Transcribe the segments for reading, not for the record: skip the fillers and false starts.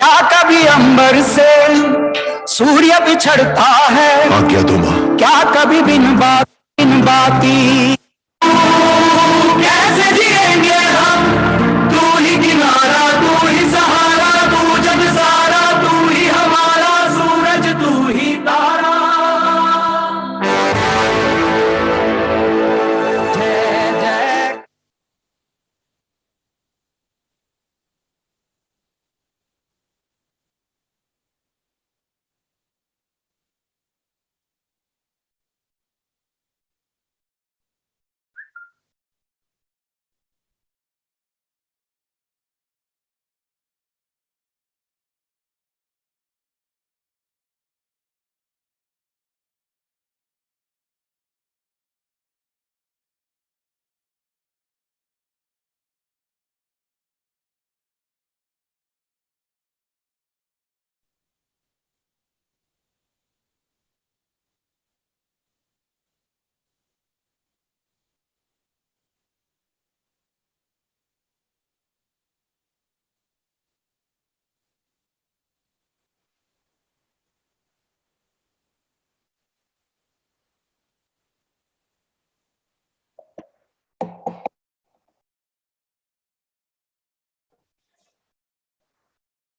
क्या कभी अंबर से सूर्य बिछड़ता है? आज्ञा दो मां। क्या कभी बिन बाती कैसे जिएंगे हम? तू ही किनारा, तू ही सहारा, तू जग सारा, तू ही हमारा सूरज, तू ही तारा। जय जय।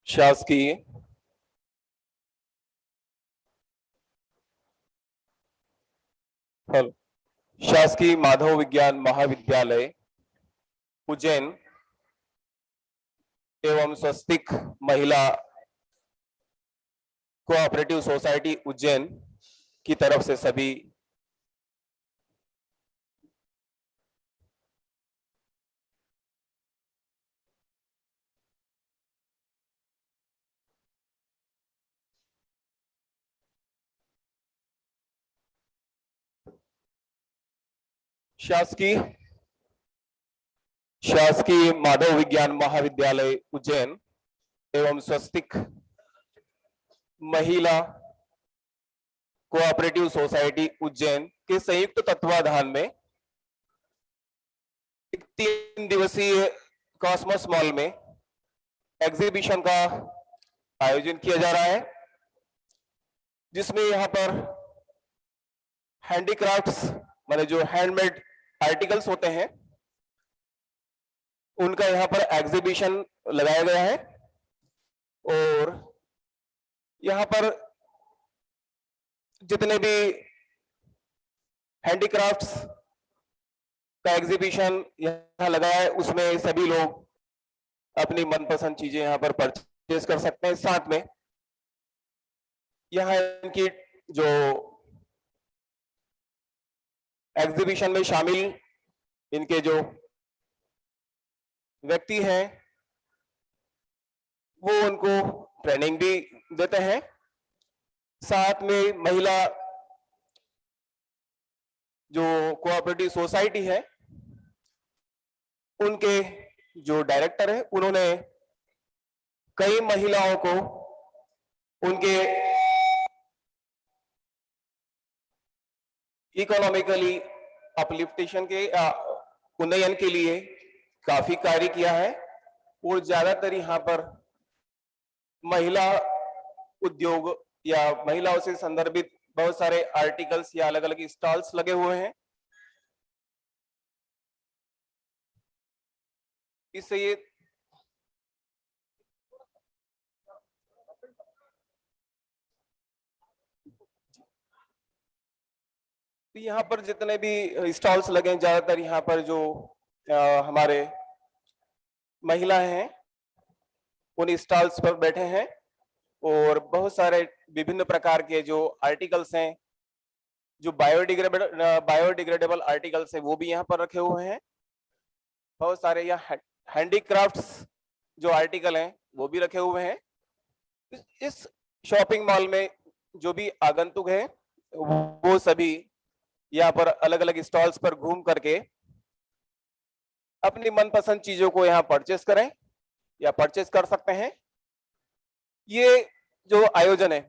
शासकीय शासकीय माधव विज्ञान महाविद्यालय उज्जैन एवं स्वस्तिक महिला कोऑपरेटिव सोसाइटी उज्जैन की तरफ से सभी शासकीय माधव विज्ञान महाविद्यालय उज्जैन एवं स्वस्तिक महिला कोऑपरेटिव सोसाइटी उज्जैन के संयुक्त तत्वाधान में एक 3 दिवसीय कॉस्मोस मॉल में एग्जीबिशन का आयोजन किया जा रहा है, जिसमें यहां पर हैंडीक्राफ्ट्स माने जो हैंडमेड आर्टिकल्स होते हैं उनका यहां पर एग्जीबिशन लगाया गया है। और यहां पर जितने भी हैंडीक्राफ्ट्स का एग्जीबिशन यहां लगाया है उसमें सभी लोग अपनी मनपसंद चीजें यहां पर परचेज कर सकते हैं। साथ में यहां इनकी जो एग्जीबिशन में शामिल इनके जो व्यक्ति हैं वो उनको ट्रेनिंग भी देते हैं। साथ में महिला जो कोऑपरेटिव सोसाइटी है उनके जो डायरेक्टर है उन्होंने कई महिलाओं को उनके इकोनॉमिकली अपलिफ्टेशन के उन्नयन के लिए काफी कार्य किया है। और ज्यादातर यहाँ पर महिला उद्योग या महिलाओं से संदर्भित बहुत सारे आर्टिकल्स या अलग अलग स्टॉल्स लगे हुए हैं। इससे ये तो यहाँ पर जितने भी स्टॉल्स लगे हैं, ज्यादातर यहाँ पर जो हमारे महिला हैं उन स्टॉल्स पर बैठे हैं और बहुत सारे विभिन्न प्रकार के जो आर्टिकल्स हैं, जो बायोडिग्रेडेबल आर्टिकल्स है वो भी यहाँ पर रखे हुए हैं। बहुत सारे यहाँ हैंडीक्राफ्ट्स जो आर्टिकल हैं वो भी रखे हुए हैं। इस शॉपिंग मॉल में जो भी आगंतुक है वो सभी यहाँ पर अलग अलग स्टॉल्स पर घूम करके अपनी मनपसंद चीजों को यहाँ परचेस करें या परचेस कर सकते हैं। ये जो आयोजन है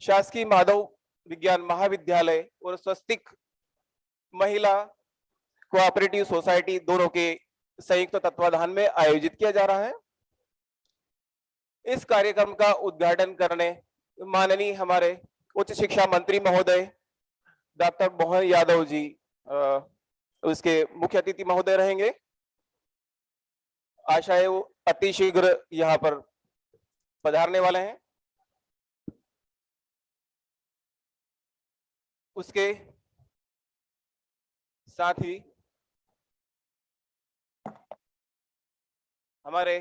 शासकीय माधव विज्ञान महाविद्यालय और स्वस्तिक महिला कोऑपरेटिव सोसाइटी दोनों के संयुक्त तत्वाधान में आयोजित किया जा रहा है। इस कार्यक्रम का उद्घाटन करने माननीय हमारे उच्च शिक्षा मंत्री महोदय डॉक्टर मोहन यादव जी उसके मुख्य अतिथि महोदय रहेंगे। आशा है वो अति शीघ्र यहाँ पर पधारने वाले हैं। उसके साथ ही हमारे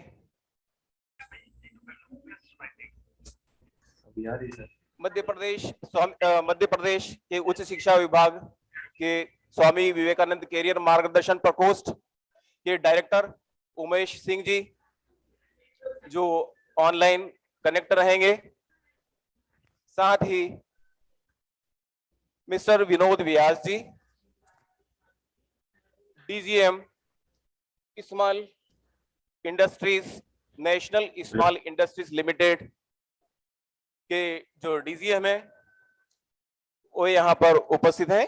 मध्य प्रदेश के उच्च शिक्षा विभाग के स्वामी विवेकानंद कैरियर मार्गदर्शन प्रकोष्ठ के डायरेक्टर उमेश सिंह जी जो ऑनलाइन कनेक्ट रहेंगे। साथ ही mister Vinod Vyas ji DGM small industries national small industries limited के जो डीजीएम है वो यहाँ पर उपस्थित हैं।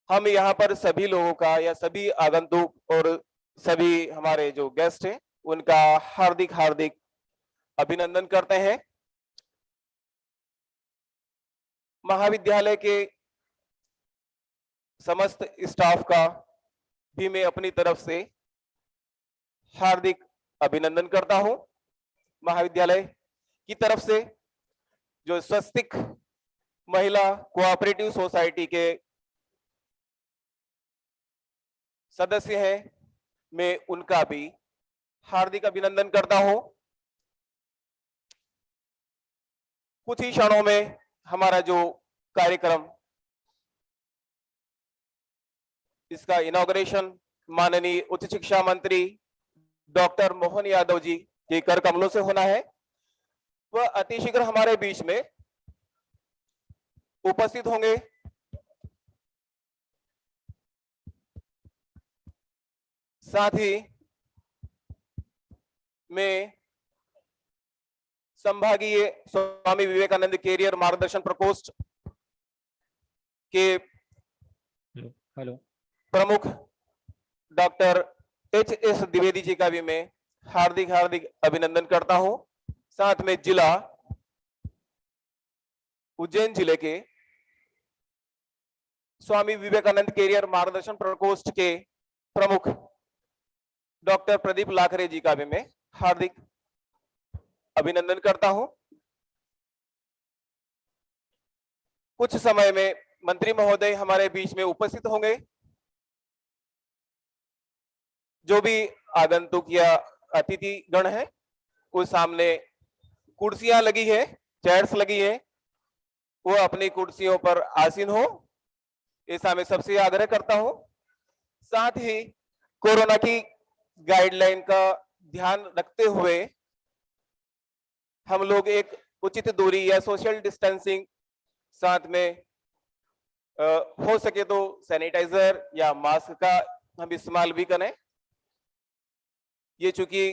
हम यहाँ पर सभी लोगों का या सभी आगंतुक और सभी हमारे जो गेस्ट हैं उनका हार्दिक हार्दिक अभिनंदन करते हैं। महाविद्यालय के समस्त स्टाफ का भी मैं अपनी तरफ से हार्दिक अभिनंदन करता हूं। महाविद्यालय की तरफ से जो स्वस्तिक महिला कोऑपरेटिव सोसाइटी के सदस्य हैं मैं उनका भी हार्दिक अभिनंदन करता हूं। कुछ ही क्षणों में हमारा जो कार्यक्रम इसका इनॉग्रेशन माननीय उच्च शिक्षा मंत्री डॉक्टर मोहन यादव जी के कर कमलों से होना है। वह अतिशीघ्र हमारे बीच में उपस्थित होंगे। साथ ही मैं संभागीय स्वामी विवेकानंद कैरियर मार्गदर्शन प्रकोष्ठ के प्रमुख डॉक्टर एच.एस. द्विवेदी जी का भी मैं हार्दिक हार्दिक अभिनंदन करता हूं। साथ में जिला उज्जैन जिले के स्वामी विवेकानंद कैरियर मार्गदर्शन प्रकोष्ठ के प्रमुख डॉक्टर प्रदीप लाखरे जी का भी मैं हार्दिक अभिनंदन करता हूं। कुछ समय में मंत्री महोदय हमारे बीच में उपस्थित होंगे। जो भी आगंतुक या अतिथि गण है उस सामने कुर्सियां लगी है, चेयर्स लगी है, वो अपनी कुर्सियों पर आसीन हो ऐसा मैं सबसे आग्रह करता हूं। साथ ही कोरोना की गाइडलाइन का ध्यान रखते हुए हम लोग एक उचित दूरी या सोशल डिस्टेंसिंग साथ में हो सके तो सैनिटाइजर या मास्क का हम इस्तेमाल भी करें। ये चूंकि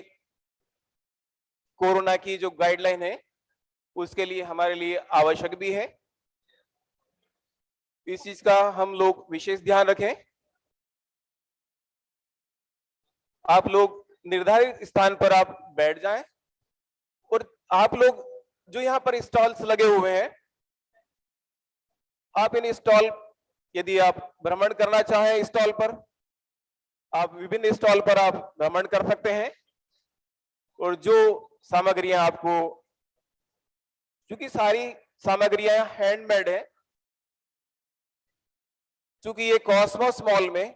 कोरोना की जो गाइडलाइन है उसके लिए हमारे लिए आवश्यक भी है। इस चीज का हम लोग विशेष ध्यान रखें। आप लोग निर्धारित स्थान पर आप बैठ जाएं और आप लोग जो यहाँ पर स्टॉल्स लगे हुए हैं आप इन स्टॉल यदि आप भ्रमण करना चाहें स्टॉल पर आप विभिन्न स्टॉल पर आप भ्रमण कर सकते हैं और जो सामग्रियां आपको क्योंकि सारी सामग्रियां हैंडमेड है चूंकि ये कॉस्मोस मॉल में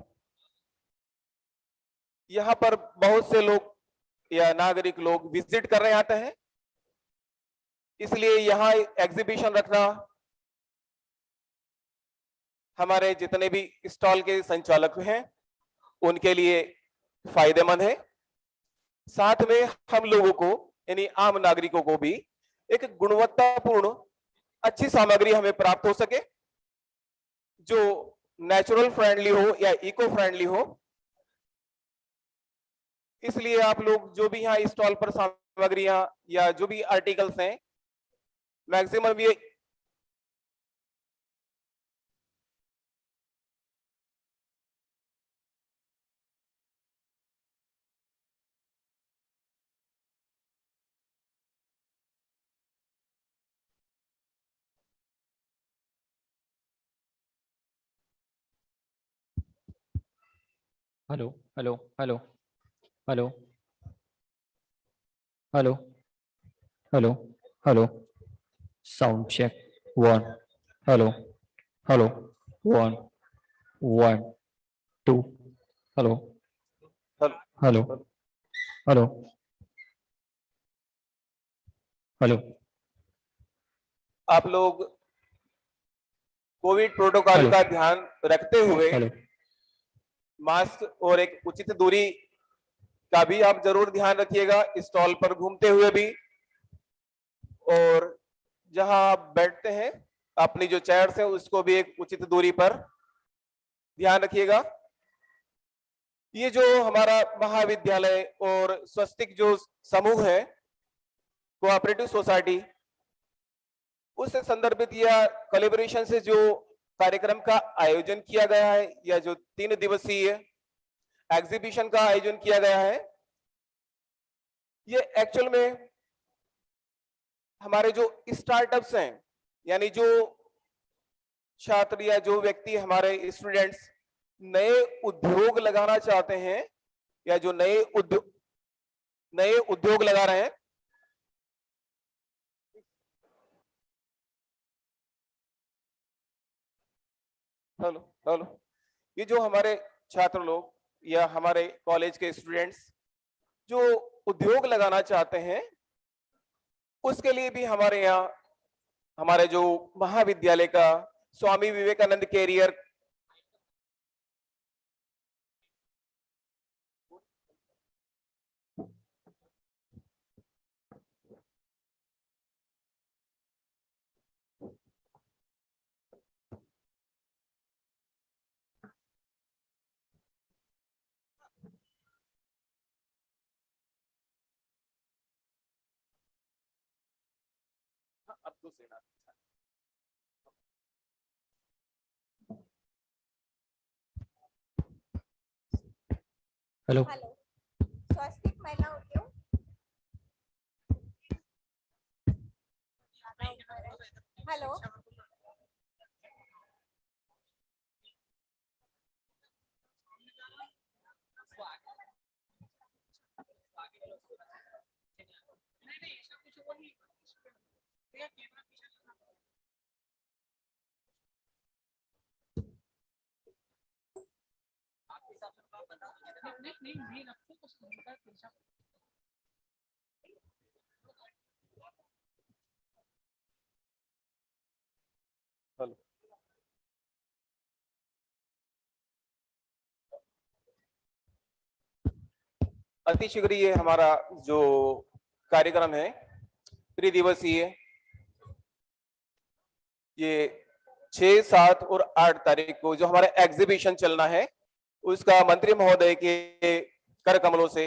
यहाँ पर बहुत से लोग या नागरिक लोग विजिट करने आते हैं, इसलिए यहाँ एग्जीबिशन रखना हमारे जितने भी स्टॉल के संचालक हैं उनके लिए फायदेमंद है। साथ में हम लोगों को यानी आम नागरिकों को भी एक गुणवत्तापूर्ण अच्छी सामग्री हमें प्राप्त हो सके जो नेचुरल फ्रेंडली हो या इको फ्रेंडली हो। इसलिए आप लोग जो भी यहाँ स्टॉल पर सामग्रियां या जो भी आर्टिकल्स हैं मैक्सिमम ये hello hello hello hello hello hello hello sound check 1 hello hello 1 1 2 hello hello hello hello. आप लोग कोविड प्रोटोकॉल हेलो। का ध्यान रखते हुए हेलो मास्क और एक उचित दूरी का भी आप जरूर ध्यान रखिएगा स्टॉल पर घूमते हुए भी। और जहां आप बैठते हैं अपनी जो चेयर्स है उसको भी एक उचित दूरी पर ध्यान रखिएगा। ये जो हमारा महाविद्यालय और स्वस्तिक जो समूह है कोऑपरेटिव सोसाइटी उससे संदर्भित या कोलैबोरेशन से जो कार्यक्रम का आयोजन किया गया है या जो 3 दिवसीय एग्जीबिशन का आयोजन किया गया है ये एक्चुअल में हमारे जो स्टार्टअप्स हैं यानी जो छात्र या जो व्यक्ति हमारे स्टूडेंट्स नए उद्योग लगाना चाहते हैं या जो नए उद्योग लगा रहे हैं हेलो हेलो ये जो हमारे छात्र लोग या हमारे कॉलेज के स्टूडेंट्स जो उद्योग लगाना चाहते हैं उसके लिए भी हमारे यहाँ हमारे जो महाविद्यालय का स्वामी विवेकानंद कैरियर अब तो सेना हेलो हेलो स्वस्तिक महिला उद्योग हेलो हेलो अतिशीघ्र ये हमारा जो कार्यक्रम है 3 दिवसीय ये 6, 7 और 8 तारीख को जो हमारा एग्जीबिशन चलना है उसका मंत्री महोदय के कर कमलों से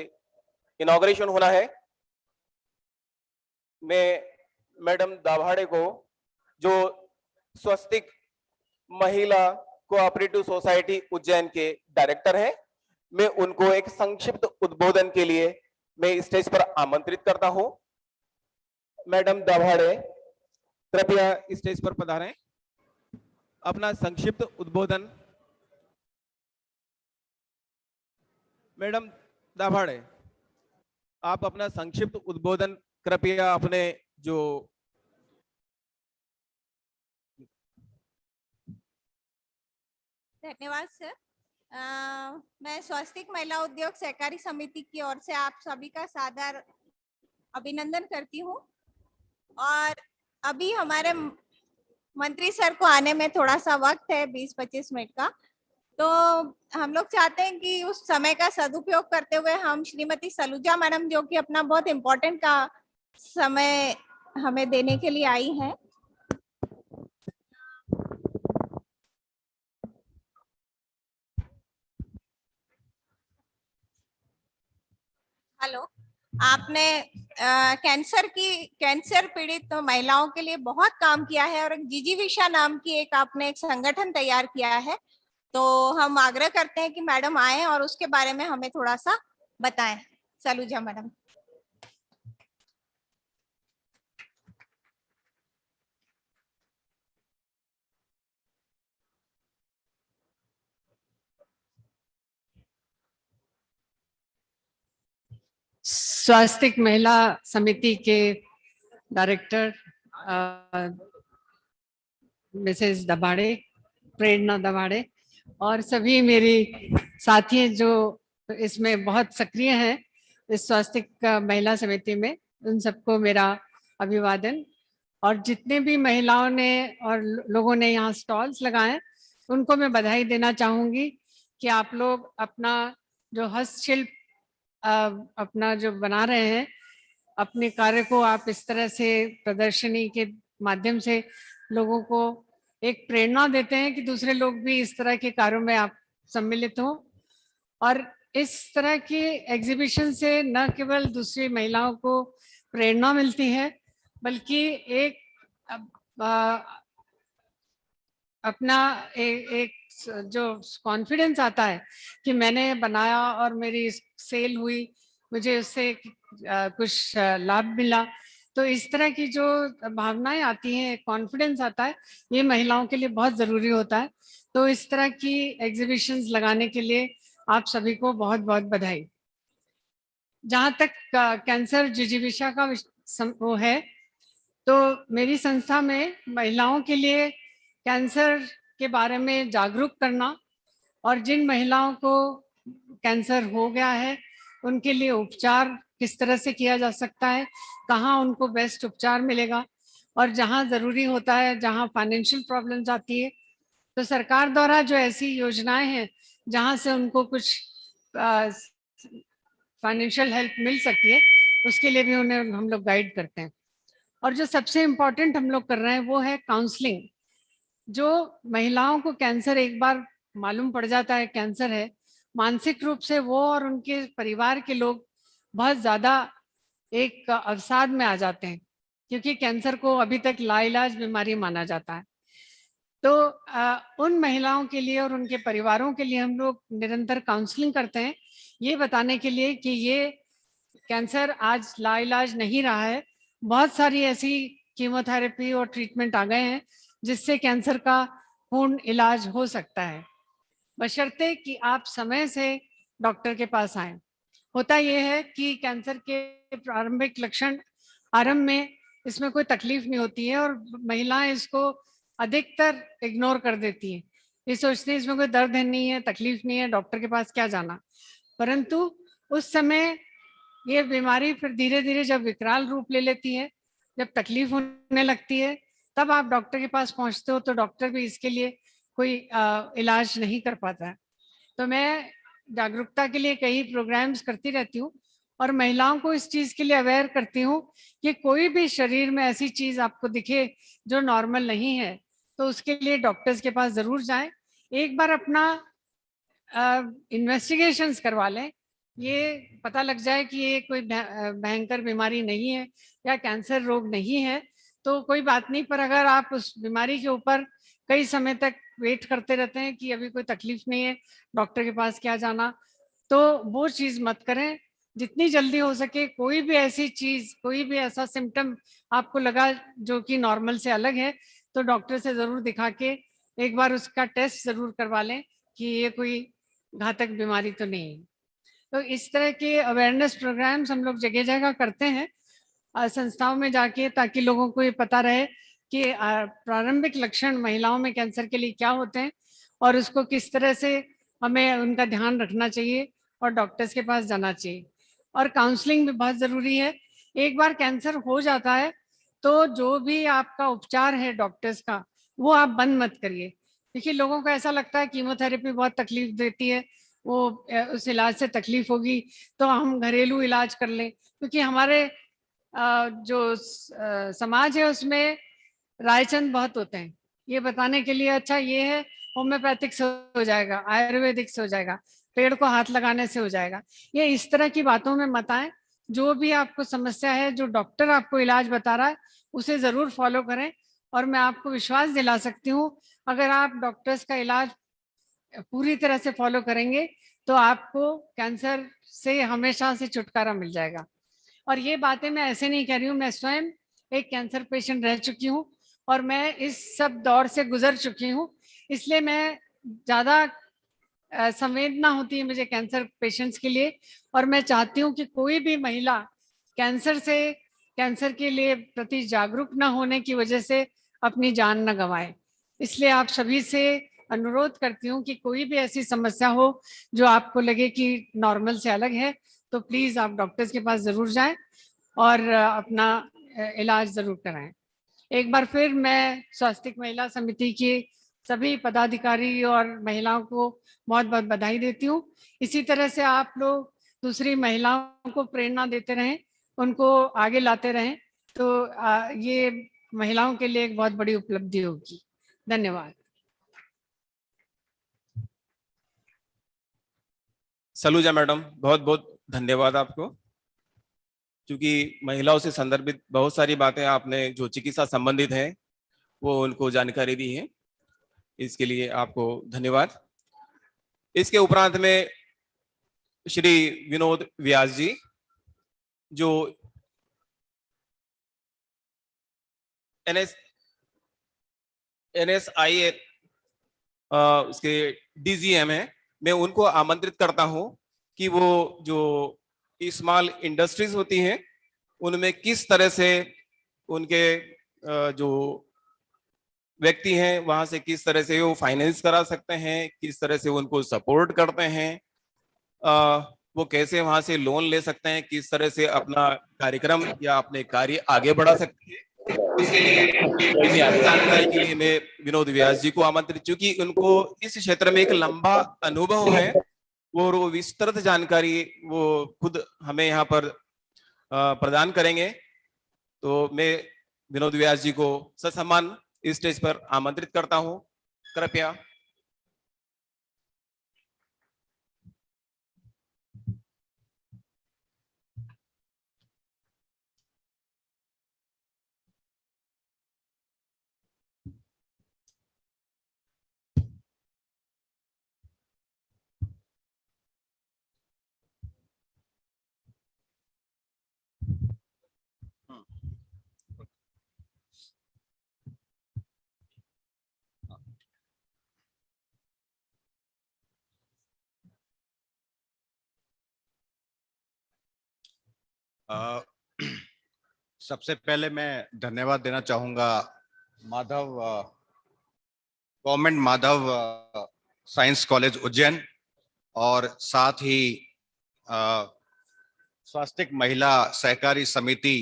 इनॉग्रेशन होना है। मैं मैडम दाभाड़े को जो स्वस्तिक महिला कोऑपरेटिव सोसाइटी उज्जैन के डायरेक्टर हैं मैं उनको एक संक्षिप्त उद्बोधन के लिए मैं स्टेज पर आमंत्रित करता हूं। मैडम दाभाड़े कृपया स्टेज पर पधारें अपना संक्षिप्त उद्बोधन। मैडम दाभाड़े आप अपना संक्षिप्त उद्बोधन कृपया अपने जो धन्यवाद सर। मैं स्वास्तिक महिला उद्योग सहकारी समिति की ओर से आप सभी का सादर अभिनंदन करती हूँ। और अभी हमारे मंत्री सर को आने में थोड़ा सा वक्त है, 20-25 मिनट का, तो हम लोग चाहते हैं कि उस समय का सदुपयोग करते हुए हम श्रीमती सलूजा मैडम, जो कि अपना बहुत इम्पोर्टेंट का समय हमें देने के लिए आई हैं, हेलो, आपने कैंसर पीड़ित महिलाओं के लिए बहुत काम किया है और जिजीविषा नाम की आपने एक संगठन तैयार किया है। तो हम आग्रह करते हैं कि मैडम आए और उसके बारे में हमें थोड़ा सा बताएं। सलूजा मैडम। स्वास्तिक महिला समिति के डायरेक्टर मिसेस दबाड़े, प्रेरणा दबाड़े, और सभी मेरी साथी जो इसमें बहुत सक्रिय हैं इस स्वास्तिक महिला समिति में, उन सबको मेरा अभिवादन। और जितने भी महिलाओं ने और लोगों ने यहाँ स्टॉल्स लगाए, उनको मैं बधाई देना चाहूंगी कि आप लोग अपना जो हस्तशिल्प अपना जो बना रहे हैं, अपने कार्य को आप इस तरह से प्रदर्शनी के माध्यम से लोगों को एक प्रेरणा देते हैं कि दूसरे लोग भी इस तरह के कार्यों में आप सम्मिलित हो। और इस तरह की एग्जीबिशन से न केवल दूसरी महिलाओं को प्रेरणा मिलती है, बल्कि एक अपना एक जो कॉन्फिडेंस आता है कि मैंने बनाया और मेरी सेल हुई, मुझे उससे कुछ लाभ मिला। तो इस तरह की जो भावनाएं आती हैं, कॉन्फिडेंस आता है, ये महिलाओं के लिए बहुत जरूरी होता है। तो इस तरह की एग्जीबिशंस लगाने के लिए आप सभी को बहुत बहुत बधाई। जहाँ तक कैंसर जिजीविषा का वो है, तो मेरी संस्था में महिलाओं के लिए कैंसर के बारे में जागरूक करना और जिन महिलाओं को कैंसर हो गया है उनके लिए उपचार किस तरह से किया जा सकता है, कहाँ उनको बेस्ट उपचार मिलेगा, और जहाँ जरूरी होता है, जहाँ फाइनेंशियल प्रॉब्लम्स आती है, तो सरकार द्वारा जो ऐसी योजनाएं हैं जहाँ से उनको कुछ फाइनेंशियल हेल्प मिल सकती है, उसके लिए भी उन्हें हम लोग गाइड करते हैं। और जो सबसे इम्पोर्टेंट हम लोग कर रहे हैं वो है काउंसलिंग। जो महिलाओं को कैंसर एक बार मालूम पड़ जाता है कैंसर है, मानसिक रूप से वो और उनके परिवार के लोग बहुत ज्यादा एक अवसाद में आ जाते हैं, क्योंकि कैंसर को अभी तक लाइलाज बीमारी माना जाता है। तो उन महिलाओं के लिए और उनके परिवारों के लिए हम लोग निरंतर काउंसलिंग करते हैं, ये बताने के लिए कि ये कैंसर आज लाइलाज नहीं रहा है। बहुत सारी ऐसी कीमोथेरेपी और ट्रीटमेंट आ गए हैं जिससे कैंसर का पूर्ण इलाज हो सकता है, बशर्ते कि आप समय से डॉक्टर के पास आए। होता यह है कि कैंसर के प्रारंभिक लक्षण आरंभ में इसमें कोई तकलीफ नहीं होती है और महिलाएं इसको अधिकतर इग्नोर कर देती हैं। ये सोचती है इसमें कोई दर्द नहीं है, तकलीफ नहीं है, डॉक्टर के पास क्या जाना। परंतु उस समय ये बीमारी फिर धीरे धीरे जब विकराल रूप ले लेती है, जब तकलीफ होने लगती है, तब आप डॉक्टर के पास पहुंचते हो तो डॉक्टर भी इसके लिए कोई इलाज नहीं कर पाता है। तो मैं जागरूकता के लिए कई प्रोग्राम्स करती रहती हूँ और महिलाओं को इस चीज के लिए अवेयर करती हूँ कि कोई भी शरीर में ऐसी चीज आपको दिखे जो नॉर्मल नहीं है, तो उसके लिए डॉक्टर्स के पास जरूर जाएं। एक बार अपना इन्वेस्टिगेशंस करवा लें, ये पता लग जाए कि ये कोई भयंकर बीमारी नहीं है या कैंसर रोग नहीं है, तो कोई बात नहीं। पर अगर आप उस बीमारी के ऊपर कई समय तक वेट करते रहते हैं कि अभी कोई तकलीफ नहीं है, डॉक्टर के पास क्या जाना, तो वो चीज मत करें। जितनी जल्दी हो सके कोई भी ऐसी चीज, कोई भी ऐसा सिम्टम आपको लगा जो कि नॉर्मल से अलग है, तो डॉक्टर से जरूर दिखा के एक बार उसका टेस्ट जरूर करवा लें कि ये कोई घातक बीमारी तो नहीं है। तो इस तरह के अवेयरनेस प्रोग्राम्स हम लोग जगह जगह करते हैं संस्थाओं में जाके, ताकि लोगों को ये पता रहे कि प्रारंभिक लक्षण महिलाओं में कैंसर के लिए क्या होते हैं और उसको किस तरह से हमें उनका ध्यान रखना चाहिए और डॉक्टर्स के पास जाना चाहिए। और काउंसलिंग भी बहुत जरूरी है। एक बार कैंसर हो जाता है तो जो भी आपका उपचार है डॉक्टर्स का, वो आप बंद मत करिए। देखिए, लोगों को ऐसा लगता है कीमोथेरेपी बहुत तकलीफ देती है, वो उस इलाज से तकलीफ होगी तो हम घरेलू इलाज कर लें, क्योंकि हमारे जो समाज है उसमें रायचंद बहुत होते हैं ये बताने के लिए, अच्छा ये है होम्योपैथिक से हो जाएगा, आयुर्वेदिक से हो जाएगा, पेड़ को हाथ लगाने से हो जाएगा। ये इस तरह की बातों में मत आए। जो भी आपको समस्या है, जो डॉक्टर आपको इलाज बता रहा है, उसे जरूर फॉलो करें। और मैं आपको विश्वास दिला सकती हूँ, अगर आप डॉक्टर्स का इलाज पूरी तरह से फॉलो करेंगे तो आपको कैंसर से हमेशा से छुटकारा मिल जाएगा। और ये बातें मैं ऐसे नहीं कह रही हूँ, मैं स्वयं एक कैंसर पेशेंट रह चुकी हूँ और मैं इस सब दौर से गुजर चुकी हूँ, इसलिए मैं ज्यादा संवेदना होती है मुझे कैंसर पेशेंट्स के लिए। और मैं चाहती हूँ कि कोई भी महिला कैंसर के लिए प्रति जागरूक न होने की वजह से अपनी जान न गंवाए। इसलिए आप सभी से अनुरोध करती हूँ कि कोई भी ऐसी समस्या हो जो आपको लगे कि नॉर्मल से अलग है, तो प्लीज आप डॉक्टर्स के पास जरूर जाएं और अपना इलाज जरूर कराएं। एक बार फिर मैं स्वास्थ्य महिला समिति की सभी पदाधिकारी और महिलाओं को बहुत बहुत बधाई देती हूँ। इसी तरह से आप लोग दूसरी महिलाओं को प्रेरणा देते रहें, उनको आगे लाते रहें, तो ये महिलाओं के लिए एक बहुत बड़ी उपलब्धि होगी। धन्यवाद। सलूजा मैडम, बहुत बहुत धन्यवाद आपको, क्योंकि महिलाओं से संदर्भित बहुत सारी बातें आपने जो चिकित्सा संबंधित है वो उनको जानकारी दी है, इसके लिए आपको धन्यवाद। इसके उपरांत में श्री विनोद व्यास जी, जो NSI उसके DGM है, मैं उनको आमंत्रित करता हूं कि वो जो स्मॉल इंडस्ट्रीज होती हैं उनमें किस तरह से उनके जो व्यक्ति हैं वहां से किस तरह से वो फाइनेंस करा सकते हैं, किस तरह से उनको सपोर्ट करते हैं, वो कैसे वहां से लोन ले सकते हैं, किस तरह से अपना कार्यक्रम या अपने कार्य आगे बढ़ा सकते हैं, इसके लिए जानकारी के लिए मैं विनोद व्यास जी को आमंत्रित, चूंकि उनको इस क्षेत्र में एक लंबा अनुभव है और वो विस्तृत जानकारी वो खुद हमें यहाँ पर प्रदान करेंगे। तो मैं विनोद व्यास जी को ससम्मान इस स्टेज पर आमंत्रित करता हूं, कृपया। सबसे पहले मैं धन्यवाद देना चाहूंगा Madhav government Madhav science college Ujjain और साथ ही स्वास्थ्य महिला सहकारी समिति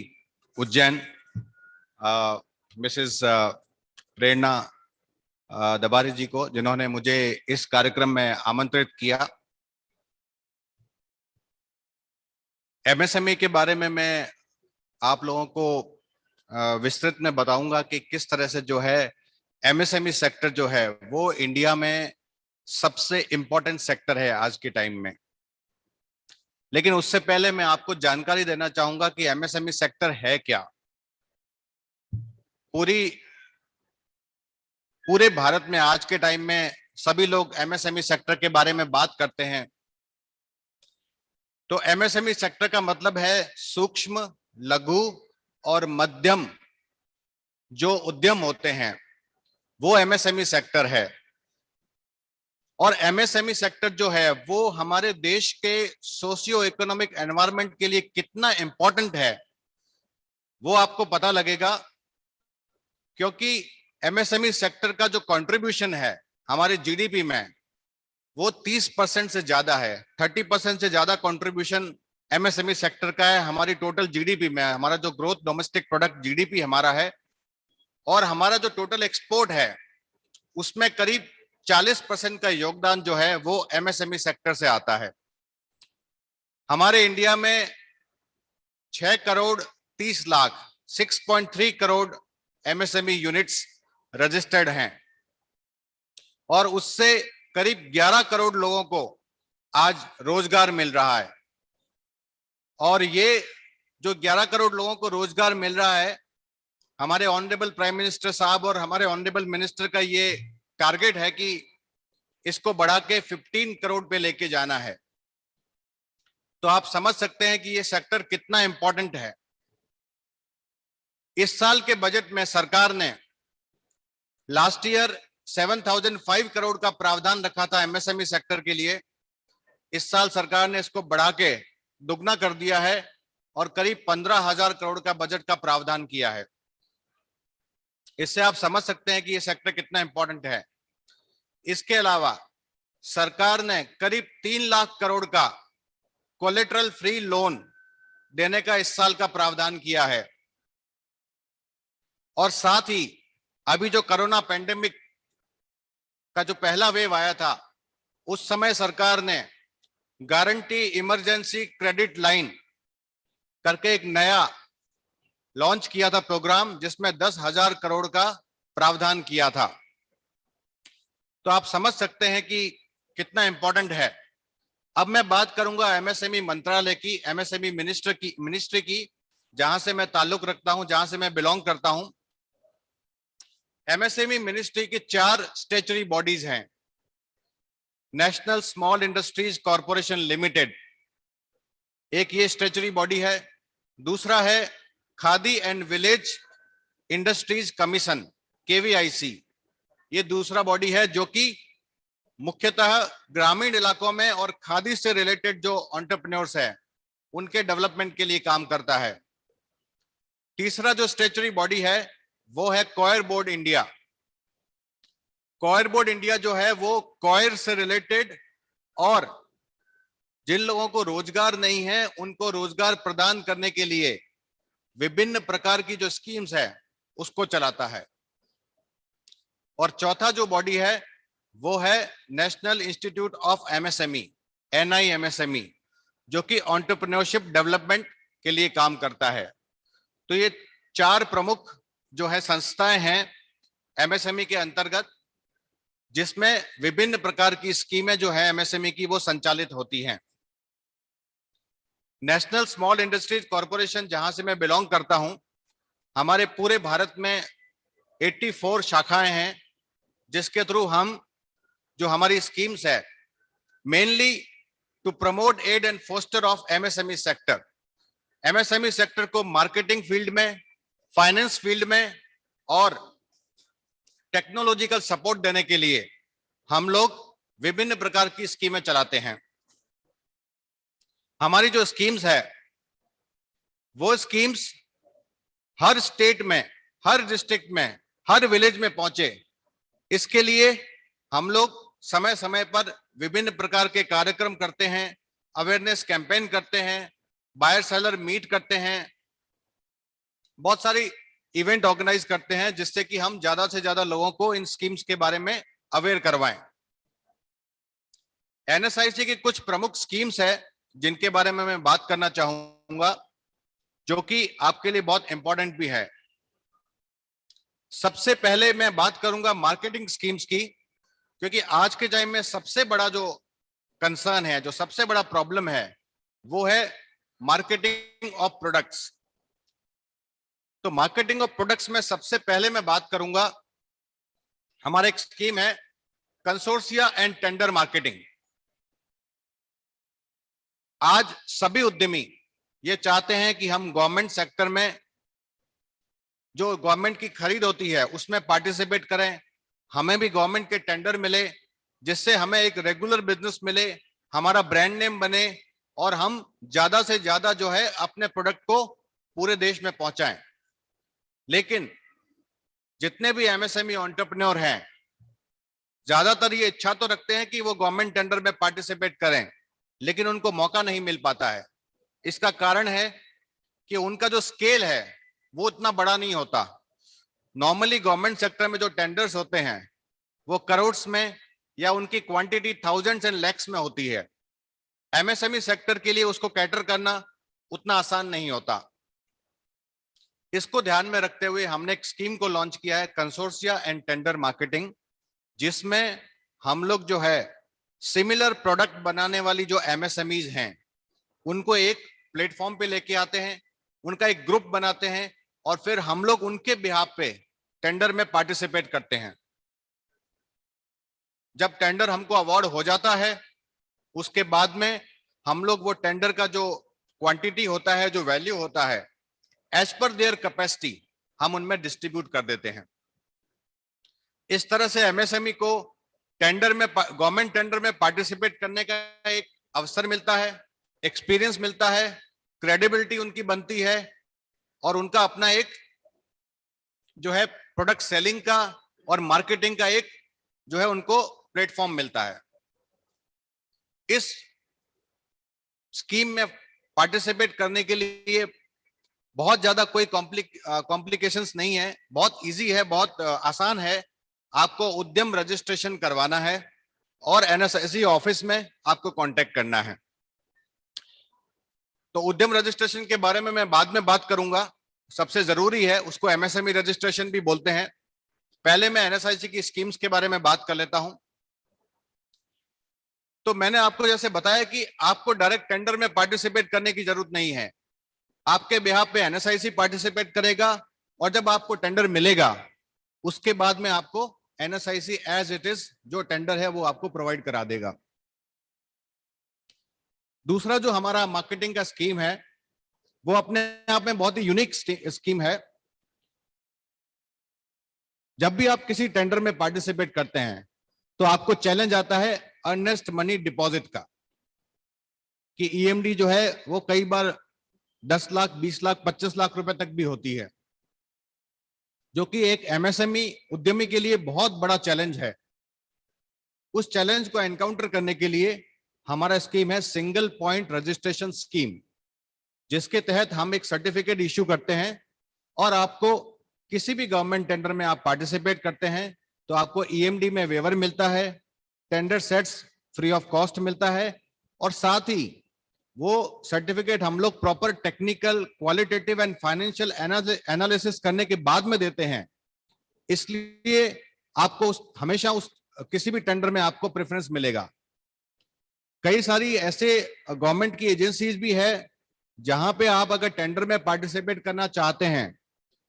उज्जैन मिसेस प्रेरणा दबारी जी को, जिन्होंने मुझे इस कार्यक्रम में आमंत्रित किया। MSME के बारे में मैं आप लोगों को विस्तृत में बताऊंगा कि किस तरह से जो है MSME सेक्टर जो है वो इंडिया में सबसे इंपॉर्टेंट सेक्टर है आज के टाइम में। लेकिन उससे पहले मैं आपको जानकारी देना चाहूंगा कि MSME सेक्टर है क्या। पूरे भारत में आज के टाइम में सभी लोग MSME सेक्टर के बारे में बात करते हैं। तो MSME सेक्टर का मतलब है सूक्ष्म, लघु और मध्यम जो उद्यम होते हैं वो MSME सेक्टर है। और MSME सेक्टर जो है वो हमारे देश के सोशियो इकोनॉमिक एनवायरनमेंट के लिए कितना इंपॉर्टेंट है वो आपको पता लगेगा, क्योंकि MSME सेक्टर का जो कंट्रीब्यूशन है हमारे जीडीपी में वो 30% से ज्यादा है। 30% से ज्यादा कंट्रीब्यूशन एमएसएमई सेक्टर का है हमारी टोटल जीडीपी में। हमारा जो ग्रोथ डोमेस्टिक प्रोडक्ट जीडीपी हमारा है, और हमारा जो टोटल एक्सपोर्ट है उसमें करीब 40% का योगदान जो है वो एमएसएमई सेक्टर से आता है। हमारे इंडिया में 6 crore 30 lakh 6.3 crore MSME units registered हैं, और उससे करीब 11 करोड़ लोगों को आज रोजगार मिल रहा है। और ये जो 11 करोड़ लोगों को रोजगार मिल रहा है, हमारे ऑनरेबल प्राइम मिनिस्टर साहब और हमारे ऑनरेबल मिनिस्टर का ये टारगेट है कि इसको बढ़ा के 15 करोड़ पे लेके जाना है। तो आप समझ सकते हैं कि ये सेक्टर कितना इंपॉर्टेंट है। इस साल के बजट में सरकार ने लास्ट ईयर 7005 करोड़ का प्रावधान रखा था एमएसएमई सेक्टर के लिए। इस साल सरकार ने इसको बढ़ा के दुगना कर दिया है और करीब 15,000 करोड़ का बजट का प्रावधान किया है। इससे आप समझ सकते हैं कि ये सेक्टर कितना इंपॉर्टेंट है। इसके अलावा सरकार ने करीब 3 लाख करोड़ का कोलेटरल फ्री लोन देने का इस साल का प्रावधान किया है। और साथ ही अभी जो कोरोना पेंडेमिक का जो पहला वेव आया था, उस समय सरकार ने गारंटी इमरजेंसी क्रेडिट लाइन करके एक नया लॉन्च किया था प्रोग्राम, जिसमें 10,000 करोड़ का प्रावधान किया था। तो आप समझ सकते हैं कि कितना इंपॉर्टेंट है। अब मैं बात करूंगा एमएसएमई मंत्रालय की, एमएसएमई मिनिस्ट्री की, जहां से मैं ताल्लुक रखता हूं, जहां से मैं बिलोंग करता हूं। एमएसएमई मिनिस्ट्री की 4 स्टैट्यूटरी बॉडीज हैं। National small industries corporation limited, एक ये स्टैट्यूटरी बॉडी है। दूसरा है khadi and village industries commission, KVIC, ये दूसरा बॉडी है जो कि मुख्यतः ग्रामीण इलाकों में और खादी से रिलेटेड जो एंटरप्रेन्योर्स हैं उनके डेवलपमेंट के लिए काम करता है। तीसरा जो स्टैट्यूटरी बॉडी है वो है coir board India. Coir board India जो है वो कॉयर से रिलेटेड और जिन लोगों को रोजगार नहीं है उनको रोजगार प्रदान करने के लिए विभिन्न प्रकार की जो स्कीम्स है उसको चलाता है। और चौथा जो बॉडी है वो है national institute of MSME, NIMSME, जो कि एंटरप्रेन्योरशिप डेवलपमेंट के लिए काम करता है। तो ये 4 प्रमुख जो है संस्थाएं हैं एमएसएमई के अंतर्गत, जिसमें विभिन्न प्रकार की स्कीमें जो है एमएसएमई की वो संचालित होती हैं। नेशनल स्मॉल इंडस्ट्रीज कॉरपोरेशन, जहां से मैं बिलोंग करता हूं, हमारे पूरे भारत में 84 शाखाएं हैं, जिसके थ्रू हम जो हमारी स्कीम्स है mainly to promote aid and foster of MSME sector. MSME sector को मार्केटिंग फील्ड में, फाइनेंस फील्ड में और टेक्नोलॉजिकल सपोर्ट देने के लिए हम लोग विभिन्न प्रकार की स्कीमें चलाते हैं। हमारी जो स्कीम्स है वो स्कीम्स हर स्टेट में, हर डिस्ट्रिक्ट में, हर विलेज में पहुंचे, इसके लिए हम लोग समय समय पर विभिन्न प्रकार के कार्यक्रम करते हैं, अवेयरनेस कैंपेन करते हैं, बायर सेलर मीट करते हैं, बहुत सारी इवेंट ऑर्गेनाइज करते हैं, जिससे कि हम ज्यादा से ज्यादा लोगों को इन स्कीम्स के बारे में अवेयर करवाएं। एनएसआईसी की कुछ प्रमुख स्कीम्स है जिनके बारे में मैं बात करना चाहूंगा, जो कि आपके लिए बहुत इंपॉर्टेंट भी है। सबसे पहले मैं बात करूंगा मार्केटिंग स्कीम्स की, क्योंकि आज के टाइम में सबसे बड़ा जो कंसर्न है, जो सबसे बड़ा प्रॉब्लम है, वो है मार्केटिंग ऑफ प्रोडक्ट्स। तो मार्केटिंग ऑफ प्रोडक्ट्स में सबसे पहले मैं बात करूंगा, हमारा एक स्कीम है कंसोर्शिया एंड टेंडर मार्केटिंग। आज सभी उद्यमी ये चाहते हैं कि हम गवर्नमेंट सेक्टर में जो गवर्नमेंट की खरीद होती है उसमें पार्टिसिपेट करें, हमें भी गवर्नमेंट के टेंडर मिले, जिससे हमें एक रेगुलर बिजनेस मिले, हमारा ब्रांड नेम बने और हम ज्यादा से ज्यादा जो है अपने प्रोडक्ट को पूरे देश में पहुंचाएं। लेकिन जितने भी एमएसएमई एंटरप्रेन्योर हैं ज्यादातर ये इच्छा तो रखते हैं कि वो गवर्नमेंट टेंडर में पार्टिसिपेट करें, लेकिन उनको मौका नहीं मिल पाता है। इसका कारण है कि उनका जो स्केल है वो उतना बड़ा नहीं होता। नॉर्मली गवर्नमेंट सेक्टर में जो टेंडर्स होते हैं वो करोड़्स में या उनकी क्वांटिटी थाउजेंड्स एंड लैक्स में होती है। एमएसएमई सेक्टर के लिए उसको कैटर करना उतना आसान नहीं होता। इसको ध्यान में रखते हुए हमने एक स्कीम को लॉन्च किया है, कंसोर्शिया एंड टेंडर मार्केटिंग, जिसमें हम लोग जो है सिमिलर प्रोडक्ट बनाने वाली जो एमएसएमईज हैं उनको एक प्लेटफॉर्म पे लेके आते हैं, उनका एक ग्रुप बनाते हैं और फिर हम लोग उनके बिहाफ पे टेंडर में पार्टिसिपेट करते हैं। जब टेंडर हमको अवार्ड हो जाता है उसके बाद में हम लोग वो टेंडर का जो क्वांटिटी होता है, जो वैल्यू होता है, एज पर देयर कैपेसिटी हम उनमें डिस्ट्रीब्यूट कर देते हैं। इस तरह से एमएसएमई को टेंडर में, गवर्नमेंट टेंडर में पार्टिसिपेट करने का एक अवसर मिलता है, एक्सपीरियंस मिलता है, क्रेडिबिलिटी उनकी बनती है और उनका अपना एक जो है प्रोडक्ट सेलिंग का और मार्केटिंग का एक जो है उनको प्लेटफॉर्म मिलता है। इस स्कीम में पार्टिसिपेट करने के लिए बहुत ज्यादा कोई कॉम्प्लिकेशंस नहीं है, बहुत इजी है, बहुत आसान है। आपको उद्यम रजिस्ट्रेशन करवाना है और एनएसआईसी ऑफिस में आपको कांटेक्ट करना है। तो उद्यम रजिस्ट्रेशन के बारे में मैं बाद में बात करूंगा, सबसे जरूरी है, उसको एमएसएमई रजिस्ट्रेशन भी बोलते हैं। पहले मैं एनएसआईसी की स्कीम्स के बारे में बात कर लेता हूं। तो मैंने आपको जैसे बताया कि आपको डायरेक्ट टेंडर में पार्टिसिपेट करने की जरूरत नहीं है, आपके बिहाफ पे एनएसआईसी पार्टिसिपेट करेगा और जब आपको टेंडर मिलेगा उसके बाद में आपको एनएसआईसी एज इट इज जो टेंडर है वो आपको प्रोवाइड करा देगा। दूसरा जो हमारा मार्केटिंग का स्कीम है वो अपने आप में बहुत ही यूनिक स्कीम है। जब भी आप किसी टेंडर में पार्टिसिपेट करते हैं तो आपको चैलेंज आता है अर्नेस्ट मनी डिपॉजिट का, कि ईएमडी जो है वो कई बार 10 लाख, 20 लाख, 25 लाख रुपए तक भी होती है, जो कि एक एमएसएमई उद्यमी के लिए बहुत बड़ा चैलेंज है। उस चैलेंज को एनकाउंटर करने के लिए हमारा स्कीम है सिंगल पॉइंट रजिस्ट्रेशन स्कीम, जिसके तहत हम एक सर्टिफिकेट इश्यू करते हैं और आपको किसी भी गवर्नमेंट टेंडर में आप पार्टिसिपेट करते हैं तो आपको ईएमडी में वेवर मिलता है, tender sets free of cost मिलता है और साथ ही वो सर्टिफिकेट हम लोग proper technical, qualitative and financial analysis करने के बाद में देते हैं। इसलिए आपको हमेशा किसी भी टेंडर में आपको प्रेफरेंस मिलेगा। कई सारी ऐसे गवर्नमेंट की एजेंसीज भी है जहां पे आप अगर टेंडर में पार्टिसिपेट करना चाहते हैं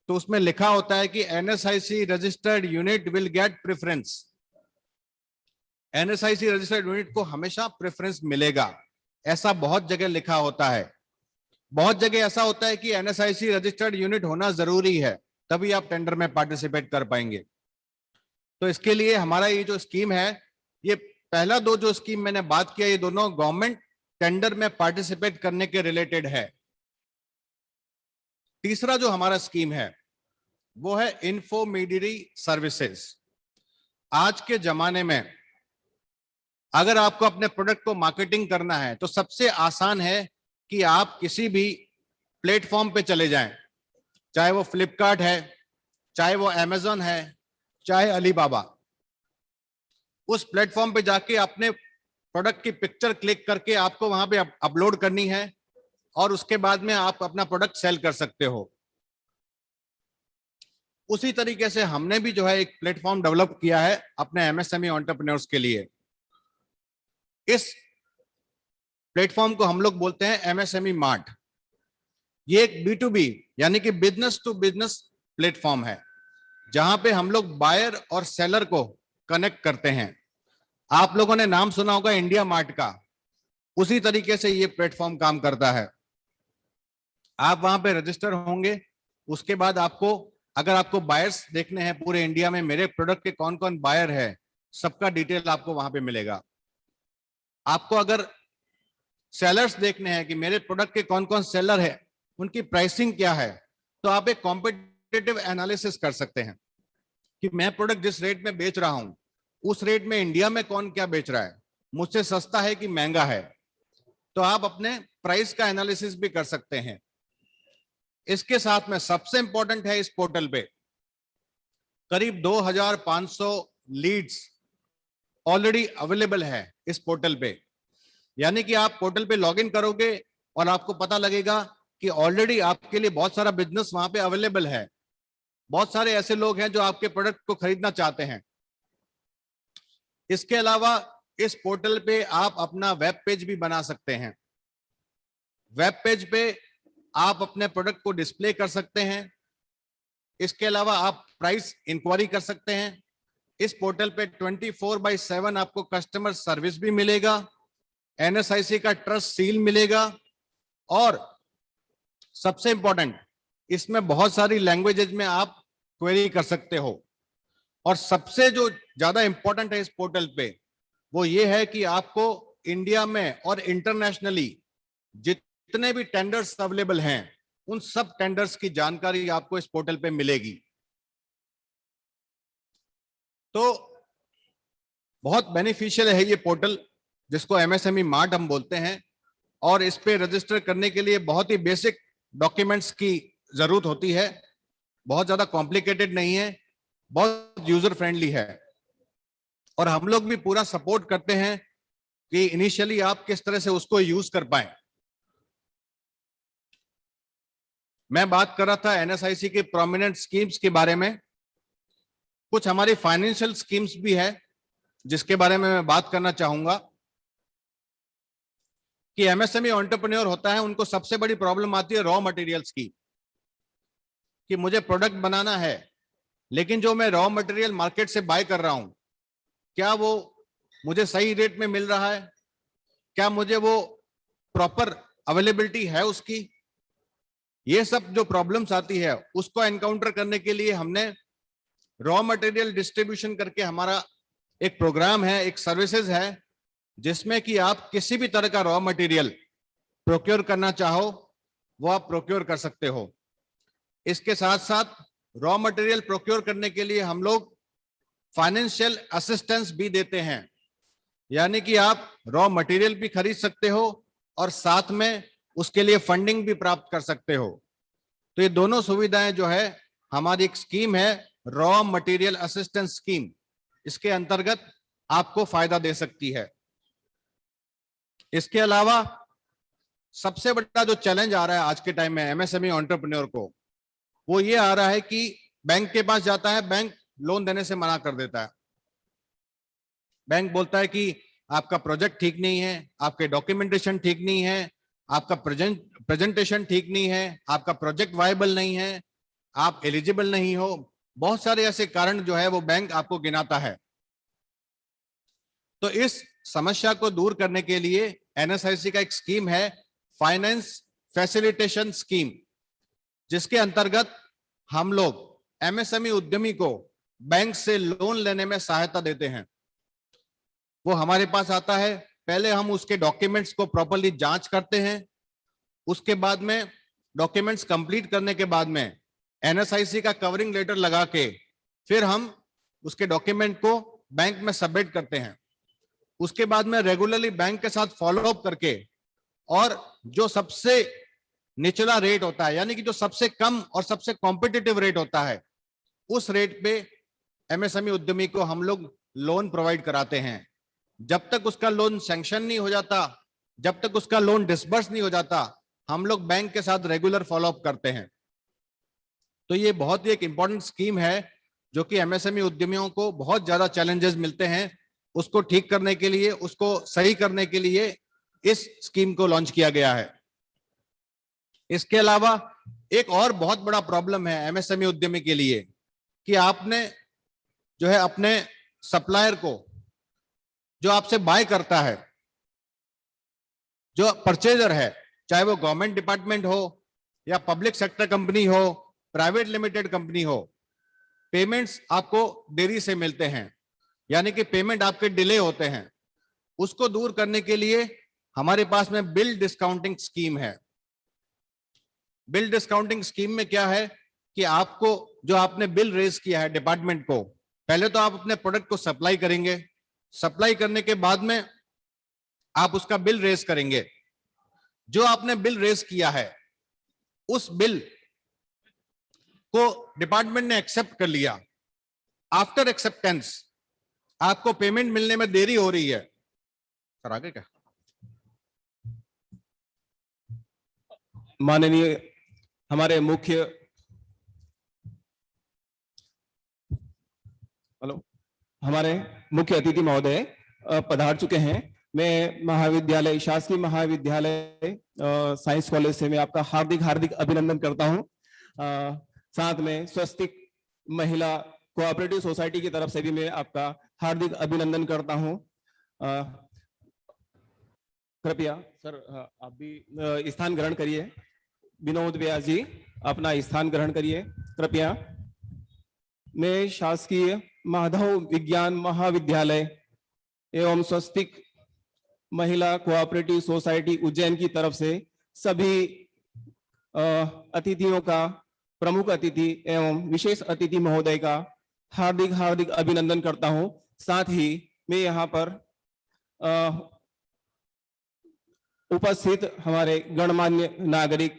तो उसमें लिखा होता है कि NSIC registered unit will get preference. NSIC registered unit को हमेशा प्रेफरेंस मिलेगा, ऐसा बहुत जगह लिखा होता है। बहुत जगह ऐसा होता है कि एनएसआईसी रजिस्टर्ड यूनिट होना जरूरी है, तभी आप टेंडर में पार्टिसिपेट कर पाएंगे। तो इसके लिए हमारा ये जो स्कीम है, ये पहला दो जो स्कीम मैंने बात किया, ये दोनों गवर्नमेंट टेंडर में पार्टिसिपेट करने के रिलेटेड है। तीसरा जो हमारा स्कीम है वो है इंफोमीडियरी सर्विसेज। आज के जमाने में अगर आपको अपने प्रोडक्ट को मार्केटिंग करना है तो सबसे आसान है कि आप किसी भी प्लेटफॉर्म पे चले जाएं, चाहे वो फ्लिपकार्ट है, चाहे वो अमेज़न है, चाहे अलीबाबा। उस प्लेटफॉर्म पे जाके अपने प्रोडक्ट की पिक्चर क्लिक करके आपको वहां पे अपलोड करनी है और उसके बाद में आप अपना प्रोडक्ट सेल कर सकते हो। उसी तरीके से हमने भी जो है एक प्लेटफॉर्म डेवलप किया है अपने एमएसएमई एंटरप्रेन्योर्स के लिए। इस प्लेटफॉर्म को हम लोग बोलते हैं एमएसएमई मार्ट। ये एक B2B यानी कि बिजनेस टू बिजनेस प्लेटफॉर्म है, जहां पे हम लोग बायर और सेलर को कनेक्ट करते हैं। आप लोगों ने नाम सुना होगा इंडिया मार्ट का, उसी तरीके से ये प्लेटफॉर्म काम करता है। आप वहां पे रजिस्टर होंगे, उसके बाद आपको अगर आपको बायर्स देखने हैं पूरे इंडिया में, मेरे प्रोडक्ट के कौन कौन बायर है, सबका डिटेल आपको वहां पे मिलेगा। आपको अगर सेलर्स देखने हैं कि मेरे प्रोडक्ट के कौन कौन सेलर है, उनकी प्राइसिंग क्या है, तो आप एक कॉम्पिटिटिव एनालिसिस कर सकते हैं कि मैं प्रोडक्ट जिस रेट में बेच रहा हूं उस रेट में इंडिया में कौन क्या बेच रहा है, मुझसे सस्ता है कि महंगा है, तो आप अपने प्राइस का एनालिसिस भी कर सकते हैं। इसके साथ में सबसे इंपॉर्टेंट है, इस पोर्टल पे करीब 2500 लीड्स ऑलरेडी अवेलेबल है इस पोर्टल पे। यानी कि आप पोर्टल पे लॉगिन करोगे और आपको पता लगेगा कि ऑलरेडी आपके लिए बहुत सारा बिजनेस वहां पे अवेलेबल है। बहुत सारे ऐसे लोग हैं जो आपके प्रोडक्ट को खरीदना चाहते हैं। इसके अलावा इस पोर्टल पे आप अपना वेब पेज भी बना सकते हैं। वेब पेज पे आप अपने प्रोडक्ट को डिस्प्ले कर सकते हैं। इसके अलावा आप प्राइस इंक्वायरी कर सकते हैं। इस पोर्टल पे 24/7 आपको कस्टमर सर्विस भी मिलेगा, NSIC का ट्रस्ट सील मिलेगा, और सबसे इंपॉर्टेंट, इसमें बहुत सारी लैंग्वेजेज में आप क्वेरी कर सकते हो। और सबसे जो ज्यादा इंपॉर्टेंट है इस पोर्टल पे, वो ये है कि आपको इंडिया में और इंटरनेशनली जितने भी टेंडर्स अवेलेबल हैं, उन सब टेंडर्स की जानकारी आपको इस पोर्टल पे मिलेगी। तो बहुत बेनिफिशियल है ये पोर्टल, जिसको MSME मार्ट हम बोलते हैं। और इस पे रजिस्टर करने के लिए बहुत ही बेसिक डॉक्यूमेंट्स की जरूरत होती है, बहुत ज्यादा कॉम्प्लिकेटेड नहीं है, बहुत यूजर फ्रेंडली है। और हम लोग भी पूरा सपोर्ट करते हैं कि इनिशियली आप किस तरह से उसको यूज कर पाए। मैं बात कर रहा था NSIC के प्रोमिनेंट स्कीम्स के बारे में। कुछ हमारी फाइनेंशियल स्कीम्स भी है जिसके बारे में मैं बात करना चाहूंगा। कि MSME एंटरप्रेन्योर होता है, उनको सबसे बड़ी प्रॉब्लम आती है रॉ मटेरियल्स की, कि मुझे प्रोडक्ट बनाना है, लेकिन जो मैं रॉ मटेरियल मार्केट से बाय कर रहा हूं, क्या वो मुझे सही रेट में मिल रहा है, क्या मुझे वो प्रॉपर अवेलेबिलिटी है उसकी। ये सब जो प्रॉब्लम्स आती है उसको एनकाउंटर करने के लिए हमने रॉ मटेरियल डिस्ट्रीब्यूशन करके हमारा एक प्रोग्राम है, एक सर्विसेज है, जिसमें कि आप किसी भी तरह का रॉ मटेरियल प्रोक्योर करना चाहो वो आप प्रोक्योर कर सकते हो। इसके साथ साथ रॉ मटेरियल प्रोक्योर करने के लिए हम लोग फाइनेंशियल असिस्टेंस भी देते हैं। यानी कि आप रॉ मटेरियल भी खरीद सकते हो और साथ में उसके लिए फंडिंग भी प्राप्त कर सकते हो। तो ये दोनों सुविधाएं जो है, हमारी एक स्कीम है रॉ मटेरियल असिस्टेंस स्कीम, इसके अंतर्गत आपको फायदा दे सकती है। इसके अलावा सबसे बड़ा जो चैलेंज आ रहा है आज के टाइम में MSME एंटरप्रेन्योर को, वो ये आ रहा है कि बैंक के पास जाता है, बैंक लोन देने से मना कर देता है। बैंक बोलता है कि आपका प्रोजेक्ट ठीक नहीं है, आपके डॉक्यूमेंटेशन ठीक नहीं है, आपका प्रेजेंटेशन ठीक नहीं है, आपका प्रोजेक्ट वायबल नहीं है, आप एलिजिबल नहीं हो। बहुत सारे ऐसे कारण जो है वो बैंक आपको गिनाता है। तो इस समस्या को दूर करने के लिए NSIC का एक स्कीम है, फाइनेंस फैसिलिटेशन स्कीम, जिसके अंतर्गत हम लोग MSME उद्यमी को बैंक से लोन लेने में सहायता देते हैं। वो हमारे पास आता है, पहले हम उसके डॉक्यूमेंट्स को प्रॉपर्ली जांच करते हैं, उसके बाद में डॉक्यूमेंट्स कंप्लीट करने के बाद में NSIC का कवरिंग लेटर लगा के फिर हम उसके डॉक्यूमेंट को बैंक में सबमिट करते हैं। उसके बाद में रेगुलरली बैंक के साथ फॉलो अप करके, और जो सबसे निचला रेट होता है, यानी कि जो सबसे कम और सबसे कॉम्पिटिटिव रेट होता है, उस रेट पे MSME उद्यमी को हम लोग लोन प्रोवाइड कराते हैं। जब तक उसका लोन सैंक्शन नहीं हो जाता, जब तक उसका लोन डिसबर्स नहीं हो जाता, हम लोग बैंक के साथ रेगुलर फॉलो अप करते हैं। तो ये बहुत ही एक इंपॉर्टेंट स्कीम है जो कि MSME उद्यमियों को बहुत ज्यादा चैलेंजेस मिलते हैं, उसको ठीक करने के लिए, उसको सही करने के लिए इस स्कीम को लॉन्च किया गया है। इसके अलावा एक और बहुत बड़ा प्रॉब्लम है MSME उद्यमी के लिए कि आपने जो है अपने सप्लायर को, जो आपसे बाय करता है, जो परचेजर है, चाहे वो गवर्नमेंट डिपार्टमेंट हो या पब्लिक सेक्टर कंपनी हो, प्राइवेट लिमिटेड कंपनी हो, पेमेंट्स आपको देरी से मिलते हैं, यानी कि पेमेंट आपके डिले होते हैं। उसको दूर करने के लिए हमारे पास में बिल डिस्काउंटिंग स्कीम है। बिल डिस्काउंटिंग स्कीम में क्या है कि आपको जो आपने बिल रेज किया है डिपार्टमेंट को, पहले तो आप अपने प्रोडक्ट को सप्लाई करेंगे, सप्लाई करने के बाद में आप उसका बिल रेज करेंगे। जो आपने बिल रेज किया है उस बिल को डिपार्टमेंट ने एक्सेप्ट कर लिया। आफ्टर एक्सेप्टेंस आपको पेमेंट मिलने में देरी हो रही है। सर आगे क्या? माननीय हमारे मुख्य हमारे मुख्य अतिथि महोदय पधार चुके हैं। मैं महाविद्यालय, शासकीय महाविद्यालय साइंस कॉलेज से मैं आपका हार्दिक हार्दिक अभिनंदन करता हूं। साथ में स्वस्तिक महिला कोऑपरेटिव सोसाइटी की तरफ से भी मैं आपका हार्दिक अभिनंदन करता हूं। कृपया सर आप भी स्थान ग्रहण करिए। विनोद व्यास जी अपना स्थान ग्रहण करिए कृपया। मैं शासकीय माधव विज्ञान महाविद्यालय एवं स्वस्तिक महिला कोऑपरेटिव सोसाइटी उज्जैन की तरफ से सभी अतिथियों का, प्रमुख अतिथि एवं विशेष अतिथि महोदय का हार्दिक हार्दिक अभिनंदन करता हूं। साथ ही मैं यहाँ पर उपस्थित हमारे गणमान्य नागरिक,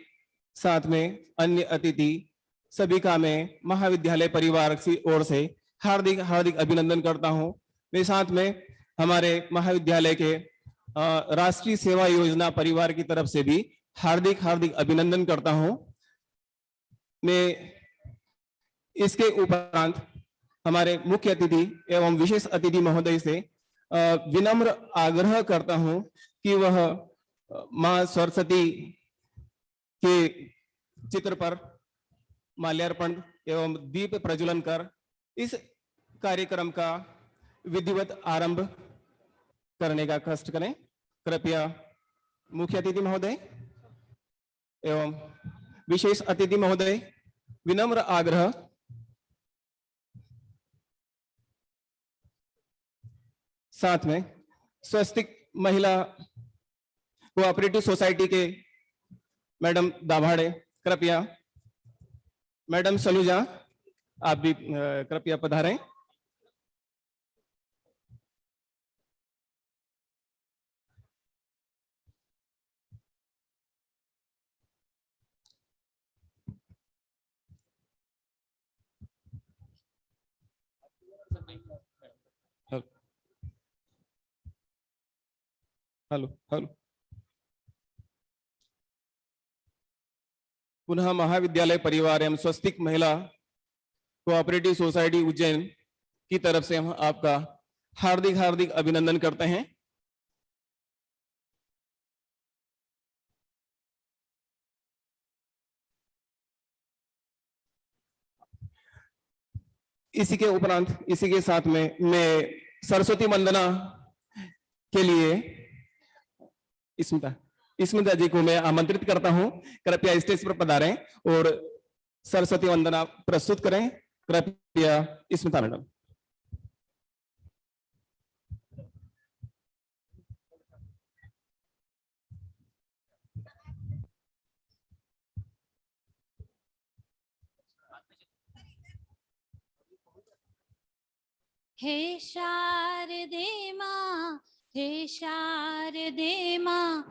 साथ में अन्य अतिथि सभी का मैं महाविद्यालय परिवार की ओर से हार्दिक हार्दिक अभिनंदन करता हूं। मैं साथ में हमारे महाविद्यालय के राष्ट्रीय सेवा योजना परिवार की तरफ से भी हार्दिक हार्दिक अभिनंदन करता हूं। मैं इसके उपरांत हमारे मुख्य अतिथि एवं विशेष अतिथि महोदय से विनम्र आग्रह करता हूं कि वह मां सरस्वती के चित्र पर माल्यार्पण एवं दीप प्रज्वलन कर इस कार्यक्रम का विधिवत आरंभ करने का कष्ट करें। कृपया मुख्य अतिथि महोदय एवं विशेष अतिथि महोदय, विनम्र आग्रह। साथ में स्वस्तिक महिला कोऑपरेटिव सोसाइटी के मैडम दाभाड़े, कृपया मैडम सलूजा आप भी कृपया पधारें। Hello hello. पुनः महाविद्यालय परिवार एवं स्वस्तिक महिला कोऑपरेटिव सोसाइटी उज्जैन की तरफ से हम आपका हार्दिक हार्दिक अभिनंदन करते हैं। इसी के उपरांत, इसी के साथ में मैं सरस्वती वंदना के लिए स्मिता जी को मैं आमंत्रित करता हूं। कृपया स्टेज पर पधारें और सरस्वती वंदना प्रस्तुत करें। कृपया स्मिता मैडम। हे शारदे माँ, हे शारदे माँ,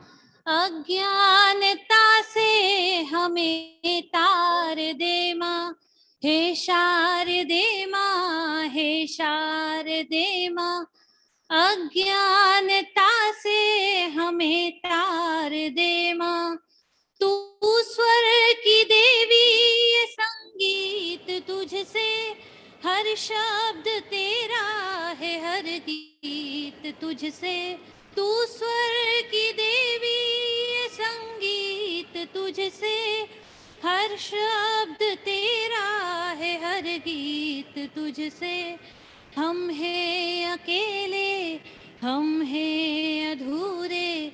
अज्ञानता से हमें तार दे माँ। हे शारदे माँ, हे शारदे माँ, अज्ञानता से हमें तार दे माँ। तू स्वर की देवी, ये संगीत तुझसे, हर शब्द तेरा है, हर गीत तुझसे। तू स्वर की देवी, ये संगीत तुझसे, हर शब्द तेरा है, हर गीत तुझसे। हम हैं अकेले, हम हैं अधूरे,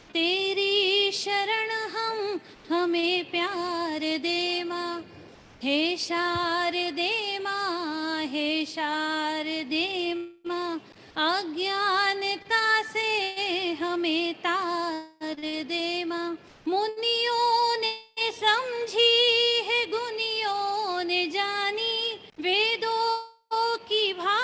तेरी शरण हम, हमें प्यार दे माँ। हे शारदे माँ, हे शारदे माँ, अज्ञानता से हमें तार दे माँ। मुनियों ने समझी है, गुनियों ने जानी, वेदों की भाषा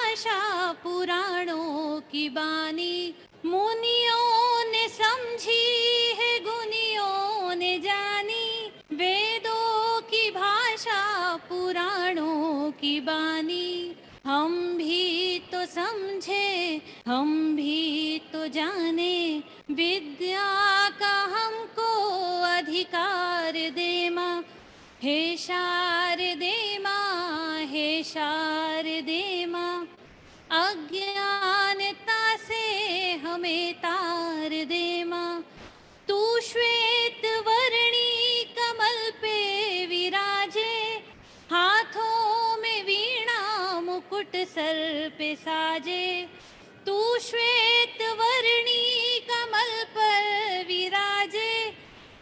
पुराणों की बानी, हम भी तो समझे, हम भी तो जाने, विद्या का हमको अधिकार दे माँ। हे शारदे माँ, हे शारदे माँ, अज्ञानता से हमें तार दे माँ। तू श्वेत वर्णी कमल पे विराजे, हाथों में वीणा मुकुट सर पे साजे। तू श्वेत वर्णी कमल पर विराजे,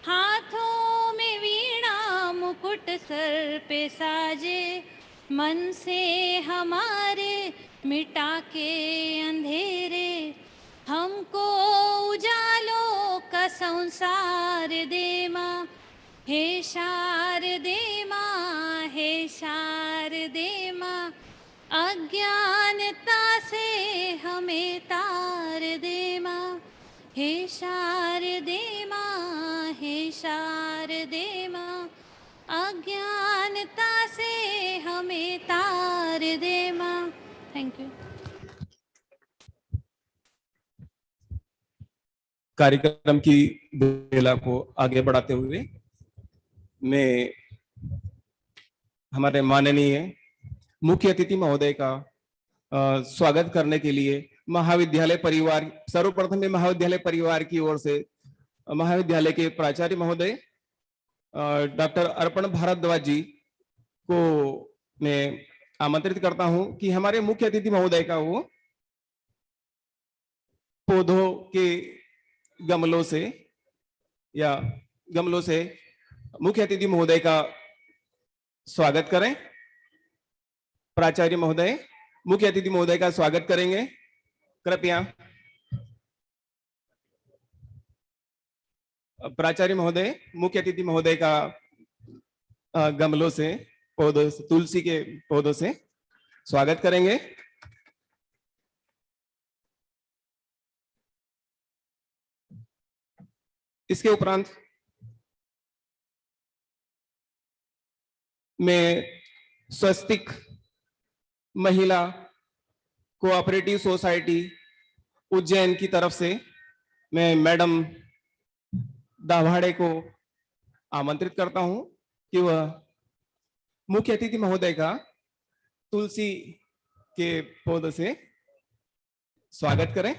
हाथों में वीणा मुकुट सर पे साजे। मन से हमारे मिटा के अंधेरे, हमको उजालों का संसार दे माँ। हे शारदे माँ, हे शारदे माँ, अज्ञानता से हमें तार दे माँ। हे शारदे माँ, हे शारदे माँ, अज्ञानता से हमें तार दे माँ। Thank you. कार्यक्रम की बेला को आगे बढ़ाते हुए मैं हमारे माननीय मुख्य अतिथि महोदय का स्वागत करने के लिए महाविद्यालय परिवार, सर्वप्रथम में महाविद्यालय परिवार की ओर से महाविद्यालय के प्राचार्य महोदय डॉक्टर अर्पण भारद्वाज जी को मैं आमंत्रित करता हूं कि हमारे मुख्य अतिथि महोदय का वो पौधों के गमलों से मुख्य अतिथि महोदय का स्वागत करें। प्राचार्य महोदय मुख्य अतिथि महोदय का स्वागत करेंगे, कृपया। प्राचार्य महोदय मुख्य अतिथि महोदय का गमलों से, पौधों से, तुलसी के पौधों से स्वागत करेंगे। इसके उपरांत मैं स्वस्तिक महिला कोऑपरेटिव सोसाइटी उज्जैन की तरफ से मैं मैडम दाभाड़े को आमंत्रित करता हूं कि वह मुख्य अतिथि महोदय का तुलसी के पौधों से स्वागत करें।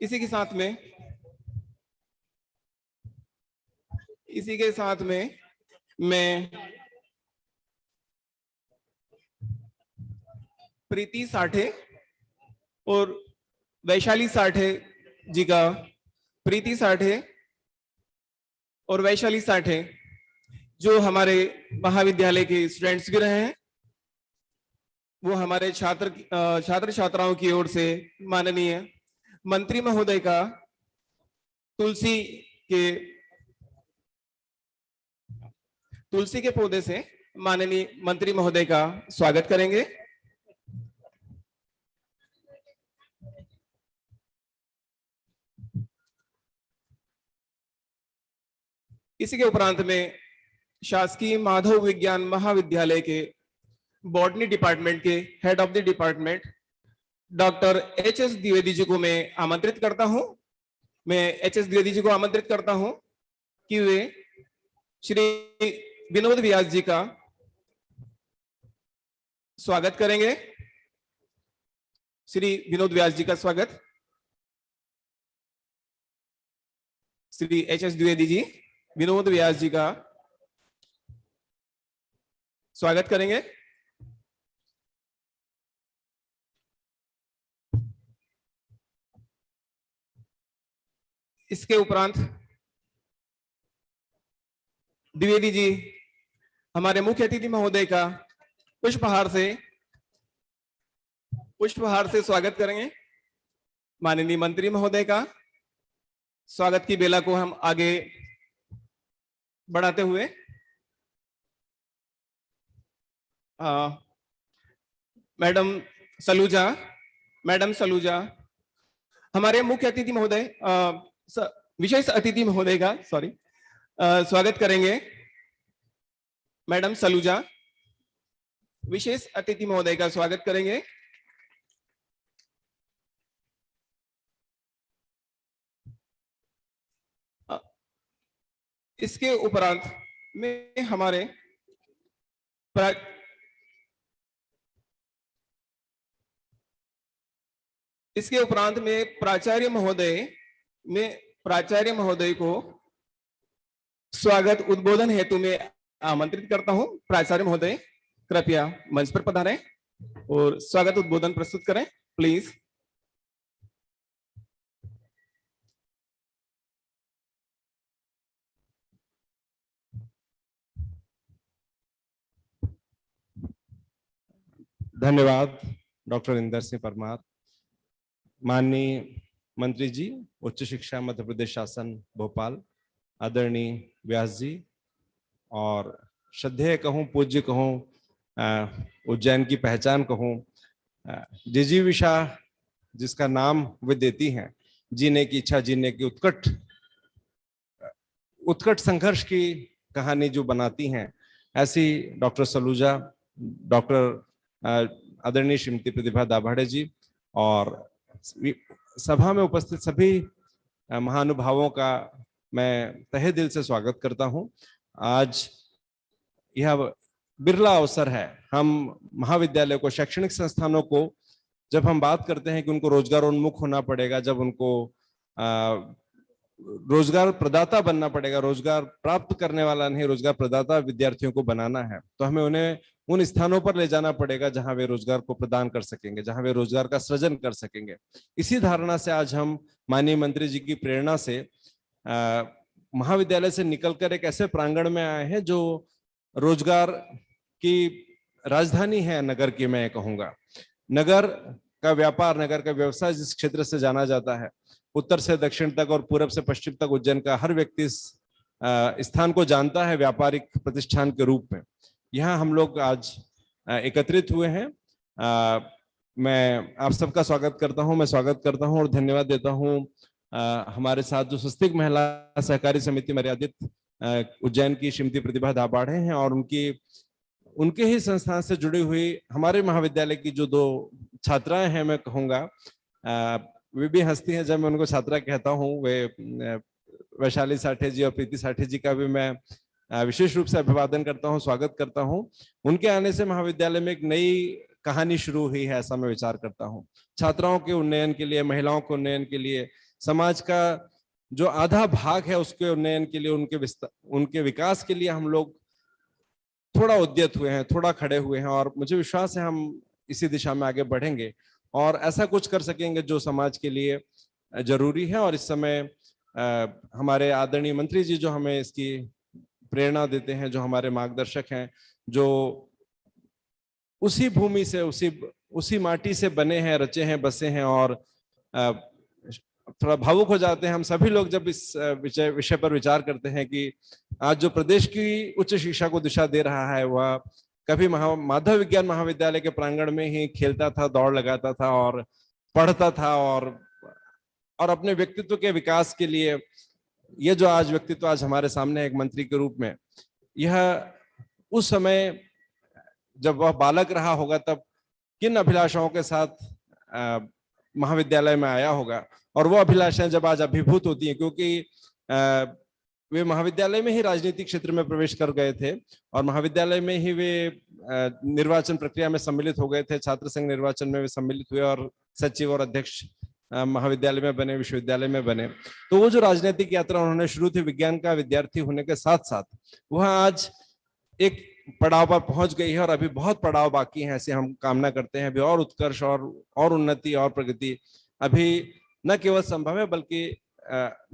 इसी के साथ में मैं प्रीति साठे और वैशाली साठे जी का, प्रीति साठे और वैशाली साठे जो हमारे महाविद्यालय के स्टूडेंट्स भी रहे हैं, वो हमारे छात्र छात्राओं की ओर से माननीय मंत्री महोदय का तुलसी के पौधे से माननीय मंत्री महोदय का स्वागत करेंगे। इसी के उपरांत में शासकीय माधव विज्ञान महाविद्यालय के बॉटनी डिपार्टमेंट के head of the department doctor H S. Dwivedi ji को मैं आमंत्रित करता हूं। मैं एच.एस. द्विवेदी जी को आमंत्रित करता हूं कि वे श्री विनोद व्यास जी का स्वागत करेंगे। श्री विनोद व्यास जी का स्वागत। श्री एच.एस. द्विवेदी जी विनोद व्यास जी का स्वागत करेंगे। इसके उपरांत द्विवेदी जी हमारे मुख्य अतिथि महोदय का पुष्पहार से स्वागत करेंगे। माननीय मंत्री महोदय का स्वागत की बेला को हम आगे बढ़ाते हुए मैडम सलूजा हमारे मुख्य अतिथि महोदय विशेष अतिथि महोदय का स्वागत करेंगे मैडम सलूजा। विशेष अतिथि महोदय का स्वागत करेंगे इसके उपरांत में हमारे प्राचार्य महोदय को स्वागत उद्बोधन हेतु में आमंत्रित करता हूं। प्राचार्य महोदय कृपया मंच पर पधारें और स्वागत उद्बोधन प्रस्तुत करें प्लीज। धन्यवाद डॉक्टर इंदर सिंह परमार। माननीय मंत्री जी, उच्च शिक्षा मध्य प्रदेश शासन भोपाल, आदरणीय व्यास जी, और श्रद्धेय कहूँ, पूज्य कहूँ, उज्जैन की पहचान कहूँ, जिजीविषा जिसका नाम वे देती हैं, जीने की इच्छा, जीने की उत्कट संघर्ष की कहानी जो बनाती हैं, ऐसी डॉक्टर सलूजा, डॉक्टर आदरणीय श्रीमती प्रतिभा दाभाड़े जी और सभा में उपस्थित सभी महानुभावों का मैं तहे दिल से स्वागत करता हूं। आज यह बिरला अवसर है, हम महाविद्यालय को, शैक्षणिक संस्थानों को, जब हम बात करते हैं कि उनको रोजगारोन्मुख होना पड़ेगा, जब उनको रोजगार प्रदाता बनना पड़ेगा, रोजगार प्राप्त करने वाला नहीं, रोजगार प्रदाता विद्यार्थियों को बनाना है, तो हमें उन्हें उन स्थानों पर ले जाना पड़ेगा जहां वे रोजगार को प्रदान कर सकेंगे, जहां वे रोजगार का सृजन कर सकेंगे। इसी धारणा से आज हम माननीय मंत्री जी की प्रेरणा से महाविद्यालय से निकलकर एक ऐसे प्रांगण में आए हैं जो रोजगार की राजधानी है नगर की। मैं कहूंगा नगर का व्यापार, नगर का व्यवसाय जिस क्षेत्र से जाना जाता है, उत्तर से दक्षिण तक और पूरब से पश्चिम तक उज्जैन का हर व्यक्ति इस स्थान को जानता है व्यापारिक प्रतिष्ठान के रूप में। यहाँ हम लोग आज एकत्रित हुए हैं। मैं आप सबका स्वागत करता हूँ, मैं स्वागत करता हूँ और धन्यवाद देता हूँ हमारे साथ जो स्वस्तिक महिला सहकारी समिति मर्यादित उज्जैन की श्रीमती प्रतिभा दाभाड़े हैं और उनके ही संस्थान से जुड़ी हुई हमारे महाविद्यालय की जो 2 छात्राएं हैं, मैं कहूँगा वे भी हंसती हैं जब मैं उनको छात्रा कहता हूँ। वे वैशाली साठे जी और प्रीति साठे जी का भी मैं विशेष रूप से अभिवादन करता हूं, स्वागत करता हूं। उनके आने से महाविद्यालय में एक नई कहानी शुरू हुई है, ऐसा मैं विचार करता हूं। छात्राओं के उन्नयन के लिए, महिलाओं के उन्नयन के लिए, समाज का जो आधा भाग है उसके उन्नयन के लिए, उनके विकास के लिए हम लोग थोड़ा उद्यत हुए हैं, थोड़ा खड़े हुए हैं और मुझे विश्वास है हम इसी दिशा में आगे बढ़ेंगे और ऐसा कुछ कर सकेंगे जो समाज के लिए जरूरी है। और इस समय हमारे आदरणीय मंत्री जी जो हमें इसकी प्रेरणा देते हैं, जो हमारे मार्गदर्शक हैं, जो उसी भूमि से, उसी माटी से बने हैं, रचे हैं, बसे हैं और थोड़ा भावुक हो जाते हैं हम सभी लोग जब इस विषय पर विचार करते हैं कि आज जो प्रदेश की उच्च शिक्षा को दिशा दे रहा है वह कभी माधव विज्ञान महाविद्यालय के प्रांगण में ही खेलता था, दौड़ लगाता था और पढ़ता था और अपने व्यक्तित्व के विकास के लिए ये जो आज व्यक्तित्व आज हमारे सामने एक मंत्री के रूप में, यह उस समय जब वह बालक रहा होगा तब किन अभिलाषाओं के साथ महाविद्यालय में आया होगा और वो अभिलाषाएं जब आज अभिभूत होती हैं, क्योंकि वे महाविद्यालय में ही राजनीतिक क्षेत्र में प्रवेश कर गए थे और महाविद्यालय में ही वे निर्वाचन प्रक्रिया में सम्मिलित हो गए थे, छात्र संघ निर्वाचन में वे सम्मिलित हुए और सचिव और अध्यक्ष महाविद्यालय में बने, विश्वविद्यालय में बने। तो वो जो राजनीतिक यात्रा उन्होंने शुरू थी विज्ञान का विद्यार्थी होने के साथ साथ, वह आज एक पड़ाव पर पहुंच गई है और अभी बहुत पड़ाव बाकी है, ऐसे हम कामना करते हैं। अभी और उत्कर्ष और उन्नति और प्रगति अभी न केवल संभव है बल्कि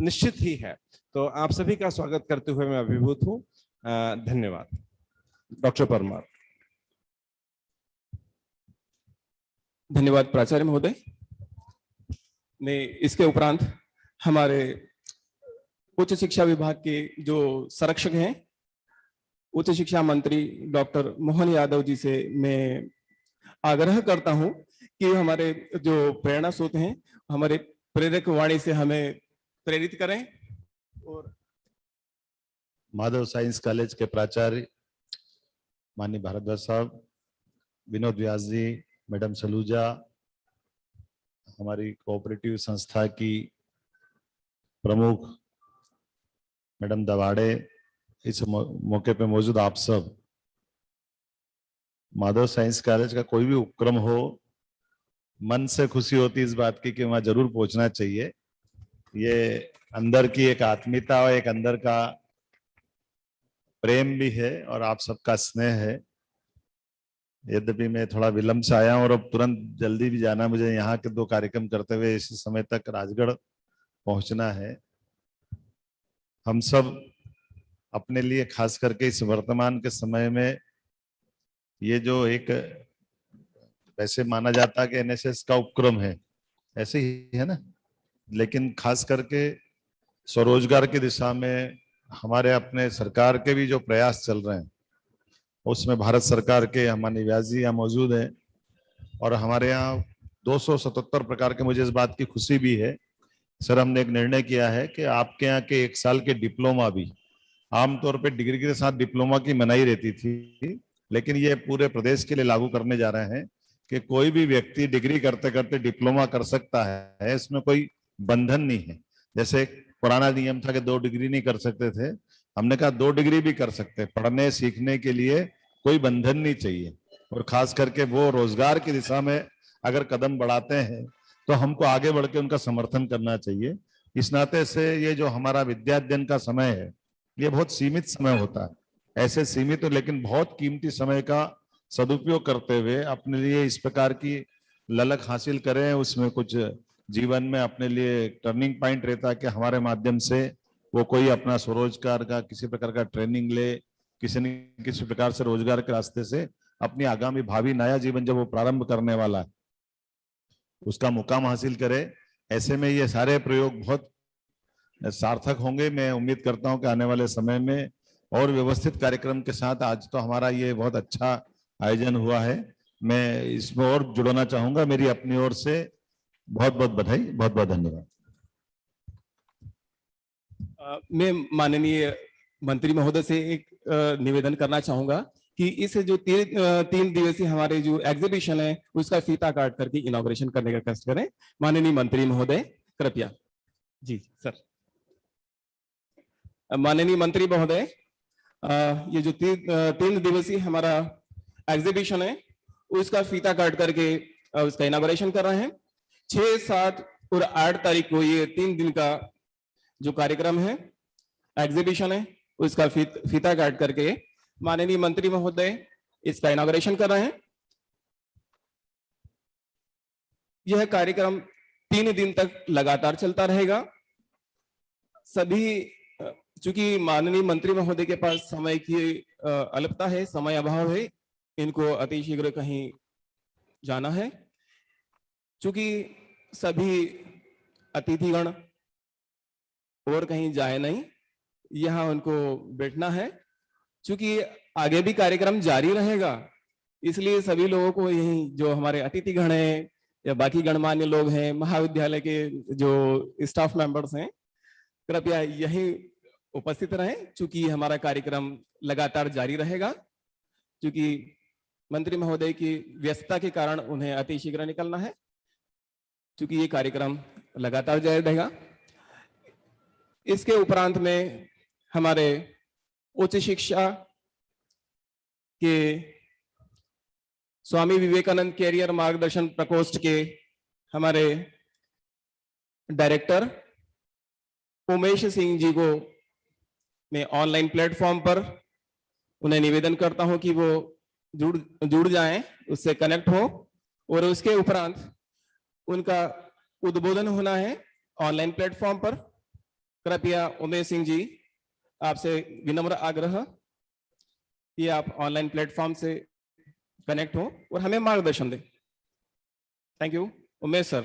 निश्चित ही है। तो आप सभी का स्वागत करते हुए मैं अभिभूत हूँ। धन्यवाद। डॉक्टर परमार। धन्यवाद प्राचार्य महोदय ने। इसके उपरांत हमारे उच्च शिक्षा विभाग के जो संरक्षक हैं, उच्च शिक्षा मंत्री डॉक्टर मोहन यादव जी से मैं आग्रह करता हूं कि हमारे जो प्रेरणा स्रोत हैं, हमारे प्रेरक वाणी से हमें प्रेरित करें और माधव साइंस कॉलेज के प्राचार्य माननीय भारद्वाज साहब, विनोद व्यास जी, मैडम सलूजा, हमारी कोऑपरेटिव संस्था की प्रमुख मैडम दवाड़े, इस मौके पे मौजूद आप सब, माधव साइंस कॉलेज का कोई भी उपक्रम हो, मन से खुशी होती इस बात की कि वहां जरूर पहुंचना चाहिए। ये अंदर की एक आत्मीयता और एक अंदर का प्रेम भी है और आप सबका स्नेह है। यद्यपि मैं थोड़ा विलंब से आया हूं और अब तुरंत जल्दी भी जाना, मुझे यहाँ के 2 कार्यक्रम करते हुए इसी समय तक राजगढ़ पहुंचना है। हम सब अपने लिए खास करके इस वर्तमान के समय में ये जो एक वैसे माना जाता है कि एनएसएस का उपक्रम है, ऐसे ही है ना, लेकिन खास करके स्वरोजगार की दिशा में हमारे अपने सरकार के भी जो प्रयास चल रहे हैं, उसमें भारत सरकार के हमारे व्यास जी यहाँ मौजूद हैं और हमारे यहाँ 277 प्रकार के, मुझे इस बात की खुशी भी है सर, हमने एक निर्णय किया है कि आपके यहाँ के 1 साल के डिप्लोमा भी, आमतौर पे डिग्री के साथ डिप्लोमा की मनाही रहती थी, लेकिन ये पूरे प्रदेश के लिए लागू करने जा रहे हैं कि कोई भी व्यक्ति डिग्री करते करते डिप्लोमा कर सकता है, इसमें कोई बंधन नहीं है। जैसे पुराना नियम था कि 2 डिग्री नहीं कर सकते थे, हमने कहा 2 डिग्री भी कर सकते, पढ़ने सीखने के लिए कोई बंधन नहीं चाहिए। और खास करके वो रोजगार की दिशा में अगर कदम बढ़ाते हैं तो हमको आगे बढ़ के उनका समर्थन करना चाहिए। इस नाते से ये जो हमारा विद्याध्ययन का समय है, ये बहुत सीमित समय होता है, ऐसे सीमित लेकिन बहुत कीमती समय का सदुपयोग करते हुए अपने लिए इस प्रकार की ललक हासिल करें, उसमें कुछ जीवन में अपने लिए टर्निंग पॉइंट रहता है कि हमारे माध्यम से वो कोई अपना स्वरोजगार का किसी प्रकार का ट्रेनिंग ले, किसी न किसी प्रकार से रोजगार के रास्ते से अपनी आगामी भावी नया जीवन जब वो प्रारंभ करने वाला है उसका मुकाम हासिल करे। ऐसे में ये सारे प्रयोग बहुत सार्थक होंगे। मैं उम्मीद करता हूं कि आने वाले समय में और व्यवस्थित कार्यक्रम के साथ, आज तो हमारा ये बहुत अच्छा आयोजन हुआ है, मैं इसमें और जुड़ना चाहूंगा। मेरी अपनी ओर से बहुत बहुत बधाई, बहुत बहुत धन्यवाद। मैं माननीय मंत्री महोदय से एक निवेदन करना चाहूंगा कि इस जो 3 दिवसीय हमारे जो एग्जीबिशन है उसका फीता काट करके इनॉग्रेशन करने का कष्ट करें। माननीय मंत्री महोदय कृपया। जी सर। माननीय मंत्री महोदय, ये जो 3 दिवसीय हमारा एग्जीबिशन है उसका फीता काट करके उसका इनॉग्रेशन कर रहे हैं। 6, 7 और 8 तारीख को ये 3 दिन का जो कार्यक्रम है, एग्जीबिशन है, उसका फीता काट करके माननीय मंत्री महोदय इसका इनॉग्रेशन कर रहे हैं। यह कार्यक्रम 3 दिन तक लगातार चलता रहेगा। सभी, चूंकि माननीय मंत्री महोदय के पास समय की अल्पता है, समय अभाव है, इनको अतिशीघ्र कहीं जाना है, चूंकि सभी अतिथिगण और कहीं जाए नहीं, यहाँ उनको बैठना है। चूंकि आगे भी कार्यक्रम जारी रहेगा, इसलिए सभी लोगों को यही जो हमारे अतिथिगण हैं या बाकी गणमान्य लोग हैं, महाविद्यालय के जो स्टाफ मेंबर्स हैं, कृपया यही उपस्थित रहें, चूंकि हमारा कार्यक्रम लगातार जारी रहेगा। चूंकि मंत्री महोदय की व्यस्तता के कारण उन्हें अतिशीघ्र निकलना है, चूंकि ये कार्यक्रम लगातार जारी रहेगा। इसके उपरांत में हमारे उच्च शिक्षा के स्वामी विवेकानंद कैरियर मार्गदर्शन प्रकोष्ठ के हमारे डायरेक्टर उमेश सिंह जी को मैं ऑनलाइन प्लेटफॉर्म पर उन्हें निवेदन करता हूं कि वो जुड़ जाएं, उससे कनेक्ट हो, और उसके उपरांत उनका उद्बोधन होना है ऑनलाइन प्लेटफॉर्म पर। कृपया उमेश सिंह जी, आपसे विनम्र आग्रह कि आप ऑनलाइन प्लेटफॉर्म से कनेक्ट हो और हमें मार्गदर्शन दें। Thank you Umesh sir,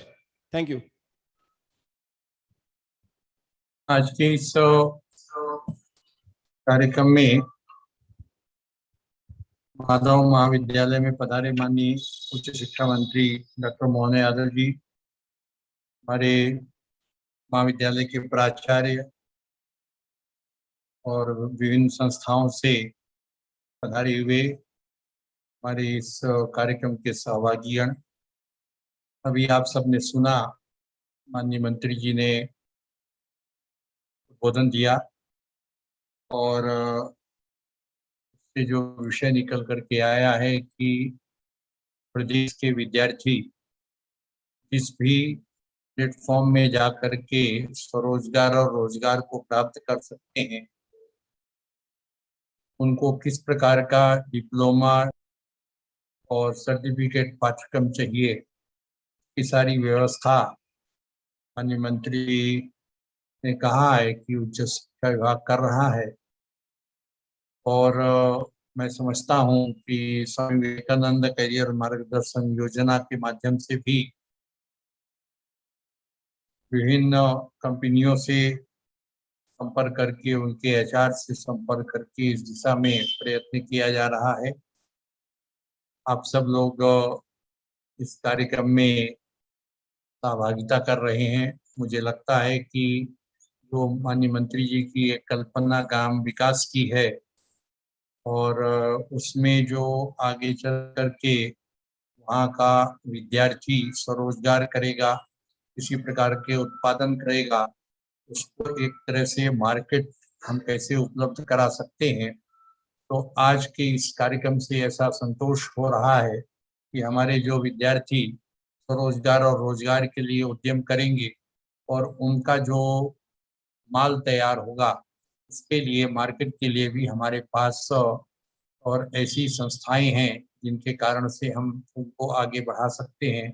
thank you. आज के इस कार्यक्रम में माधव महाविद्यालय में पधारे माननीय उच्च शिक्षा मंत्री डॉक्टर मोहन यादव जी, हमारे महाविद्यालय के प्राचार्य और विभिन्न संस्थाओं से पधारे हुए हमारे इस कार्यक्रम के सहभागीगण, अभी आप सबने सुना माननीय मंत्री जी ने उद्बोधन दिया और से जो विषय निकल करके आया है कि प्रदेश के विद्यार्थी जिस भी प्लेटफॉर्म में जा करके स्वरोजगार और रोजगार को प्राप्त कर सकते हैं, उनको किस प्रकार का डिप्लोमा और सर्टिफिकेट पाठ्यक्रम चाहिए, ये सारी व्यवस्था माननीय मंत्री ने कहा है कि उच्च शिक्षा विभाग कर रहा है। और मैं समझता हूँ कि स्वामी विवेकानंद करियर मार्गदर्शन योजना के माध्यम से भी विभिन्न कंपनियों से संपर्क करके, उनके एचआर से संपर्क करके इस दिशा में प्रयत्न किया जा रहा है। आप सब लोग इस कार्यक्रम में सहभागिता कर रहे हैं। मुझे लगता है कि जो माननीय मंत्री जी की एक कल्पना ग्राम विकास की है और उसमें जो आगे चल करके वहाँ का विद्यार्थी स्वरोजगार करेगा, किसी प्रकार के उत्पादन करेगा, उसको एक तरह से मार्केट हम कैसे उपलब्ध करा सकते हैं। तो आज के इस कार्यक्रम से ऐसा संतोष हो रहा है कि हमारे जो विद्यार्थी स्वरोजगार और रोजगार के लिए उद्यम करेंगे और उनका जो माल तैयार होगा उसके लिए मार्केट के लिए भी हमारे पास और ऐसी संस्थाएं हैं जिनके कारण से हम उनको आगे बढ़ा सकते हैं।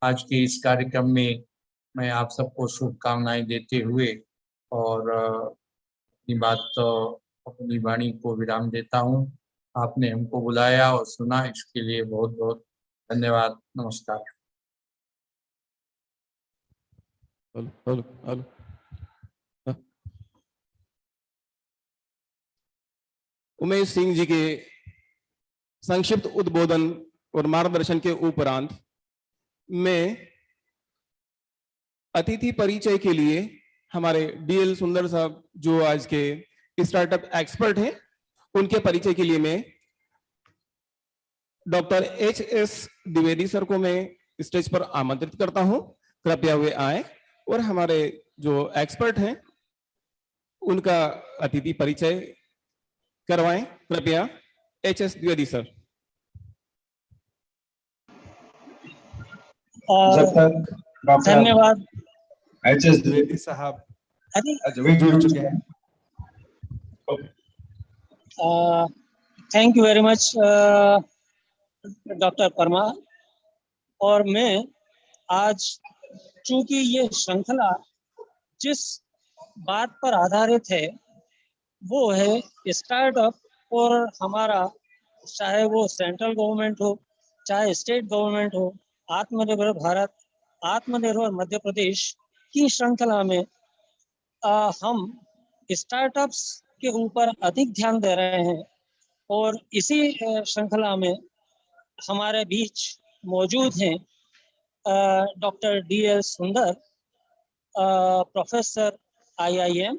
आज के इस कार्यक्रम में मैं आप सबको शुभकामनाएं देते हुए और अपनी अपनी वाणी को विराम देता हूं। आपने हमको बुलाया और सुना, इसके लिए बहुत बहुत धन्यवाद। नमस्कार। Hello hello hello. Umesh Singh ji के संक्षिप्त उद्बोधन और मार्गदर्शन के उपरांत मैं अतिथि परिचय के लिए हमारे डीएल सुंदर साहब जो आज के स्टार्टअप एक्सपर्ट हैं, उनके परिचय के लिए मैं डॉक्टर एच.एस. द्विवेदी सर को मैं स्टेज पर आमंत्रित करता हूं। कृपया वे आए और हमारे जो एक्सपर्ट हैं उनका अतिथि परिचय करवाएं। कृपया एच.एस. द्विवेदी सर। धन्यवाद एच.एस. द्विवेदी साहब अरे जुड़ चुके हैं। Thank you very much doctor Parmar. और मैं आज, चूंकि ये श्रृंखला जिस बात पर आधारित है वो है स्टार्टअप, और हमारा चाहे वो सेंट्रल गवर्नमेंट हो चाहे स्टेट गवर्नमेंट हो, आत्मनिर्भर भारत, आत्मनिर्भर मध्य प्रदेश की श्रृंखला में हम स्टार्टअप्स के ऊपर अधिक ध्यान दे रहे हैं। और इसी श्रृंखला में हमारे बीच मौजूद हैं डॉक्टर डी.एल. सुंदर, प्रोफेसर IIM।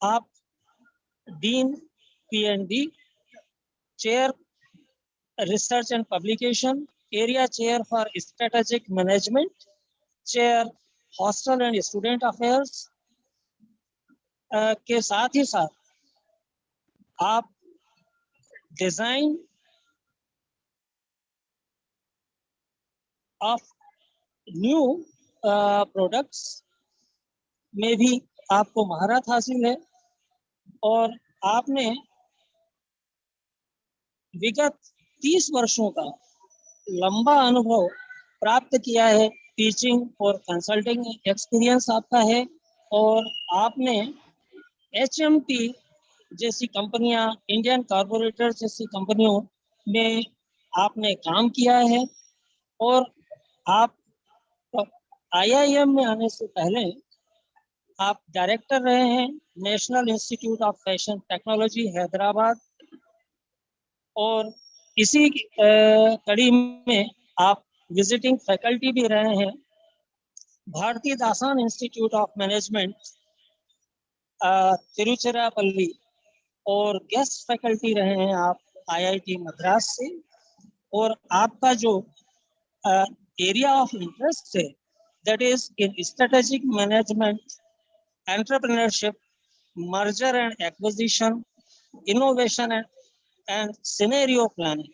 आप dean PND, chair research and publication, area chair for strategic management, chair hostel and student affairs के साथ ही साथ आप डिजाइन ऑफ न्यू प्रोडक्ट्स में भी आपको महारत हासिल है। और आपने विगत 30 वर्षों का लंबा अनुभव प्राप्त किया है, टीचिंग और कंसल्टिंग एक्सपीरियंस आपका है। और आपने HMT जैसी कंपनियां, इंडियन कॉर्पोरेटर जैसी कंपनियों में आपने काम किया है। और आप IIM में आने से पहले आप डायरेक्टर रहे हैं national institute of fashion technology Hyderabad. और इसी कड़ी में आप विजिटिंग फैकल्टी भी रहे हैं Bharathidasan institute of management Tiruchirappalli, और गेस्ट फैकल्टी रहे हैं आप आईआईटी मद्रास से, और आपका जो एरिया ऑफ इंटरेस्ट है that is in strategic management, entrepreneurship, merger and acquisition, innovation and scenario planning.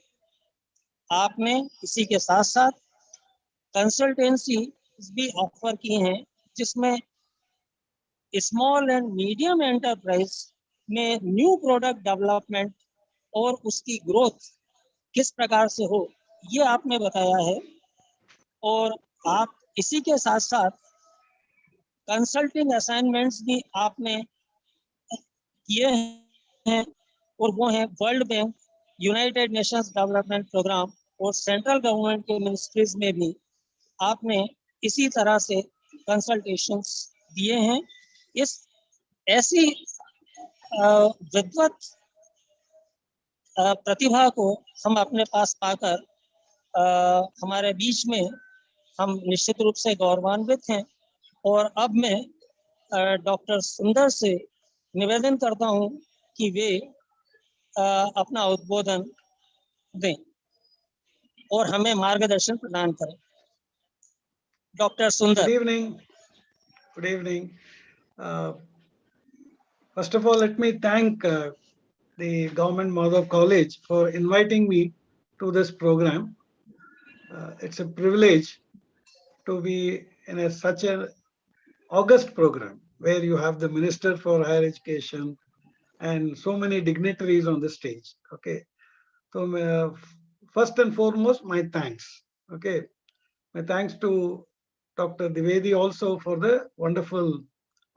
आपने इसी के साथ साथ कंसल्टेंसी भी ऑफर की हैं, जिसमें स्मॉल एंड मीडियम एंटरप्राइज में न्यू प्रोडक्ट डेवलपमेंट और उसकी ग्रोथ किस प्रकार से हो, ये आपने बताया है। और आप इसी के साथ साथ कंसल्टिंग असाइनमेंट्स भी आपने किए हैं, और वो हैं World Bank, United Nations Development Programme और सेंट्रल गवर्नमेंट के मिनिस्ट्रीज में भी आपने इसी तरह से कंसल्टेशंस दिए हैं। इस ऐसी विद्वत प्रतिभा को हम अपने पास पाकर हमारे बीच में हम निश्चित रूप से गौरवान्वित हैं। और अब मैं डॉक्टर सुंदर से निवेदन करता हूं कि वे अपना उद्बोधन दें और हमें मार्गदर्शन प्रदान करें। डॉक्टर सुंदर। Good evening. Good evening. First of all, let me thank the Government Madhav College for inviting me to this program. It's a privilege to be in such an august program where you have the Minister for Higher Education and so many dignitaries on the stage. Okay. So first and foremost, my thanks. Okay. My thanks to Dr. Dwivedi also for the wonderful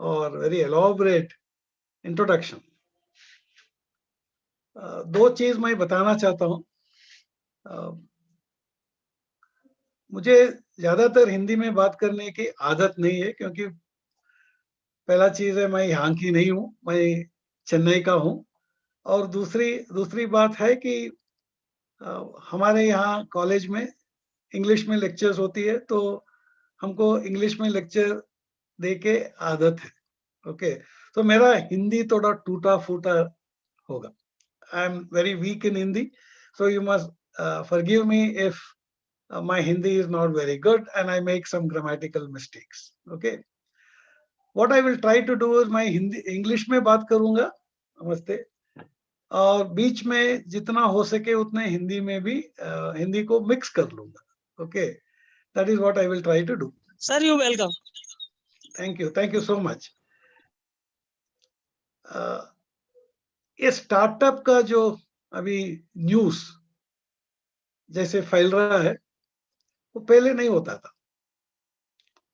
or very elaborate introduction. दो चीज मैं बताना चाहता हूँ। मुझे ज्यादातर हिंदी में बात करने की आदत नहीं है, क्योंकि पहला चीज है मैं यहाँ की नहीं हूँ, मैं चेन्नई का हूँ। और दूसरी बात है कि हमारे यहाँ कॉलेज में इंग्लिश में लेक्चर्स होती है, तो हमको इंग्लिश में लेक्चर दे के आदत है। ओके, तो मेरा हिंदी थोड़ा टूटा फूटा होगा। I am very weak in Hindi, so you must forgive me if my Hindi is not very good and I make some grammatical mistakes. Okay, what I will try to do is my Hindi English में बात करूंगा, नमस्ते, और बीच में जितना हो सके उतने हिंदी में भी हिंदी को मिक्स कर लूंगा। Okay, that is what I will try to do. Sir, you welcome. Thank you so much. ये स्टार्टअप का जो अभी न्यूज जैसे फैल रहा है, वो पहले नहीं होता था।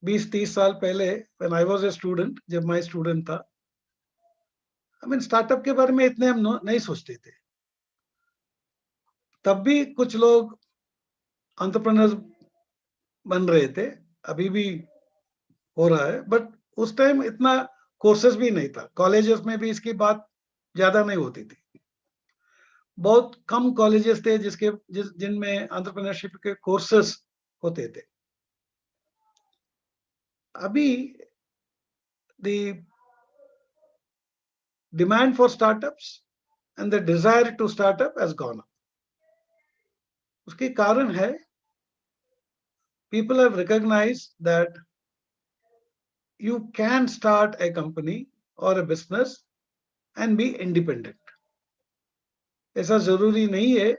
20-30 साल पहले when I was a student, जब मैं स्टूडेंट था, I mean स्टार्टअप के बारे में इतने हम नहीं सोचते थे। तब भी कुछ लोग एंटरप्रेन्योर्स बन रहे थे, अभी भी हो रहा है, बट उस टाइम इतना कोर्सेज भी नहीं था। कॉलेजेस में भी इसकी बात ज्यादा नहीं होती थी। बहुत कम कॉलेजेस थे जिनमें एंटरप्रेन्योरशिप के कोर्सेस होते थे। अभी the demand for startups and the desire to startup has gone up. उसके कारण है people have recognized that you can start a company or a business and be independent. ऐसा जरूरी नहीं है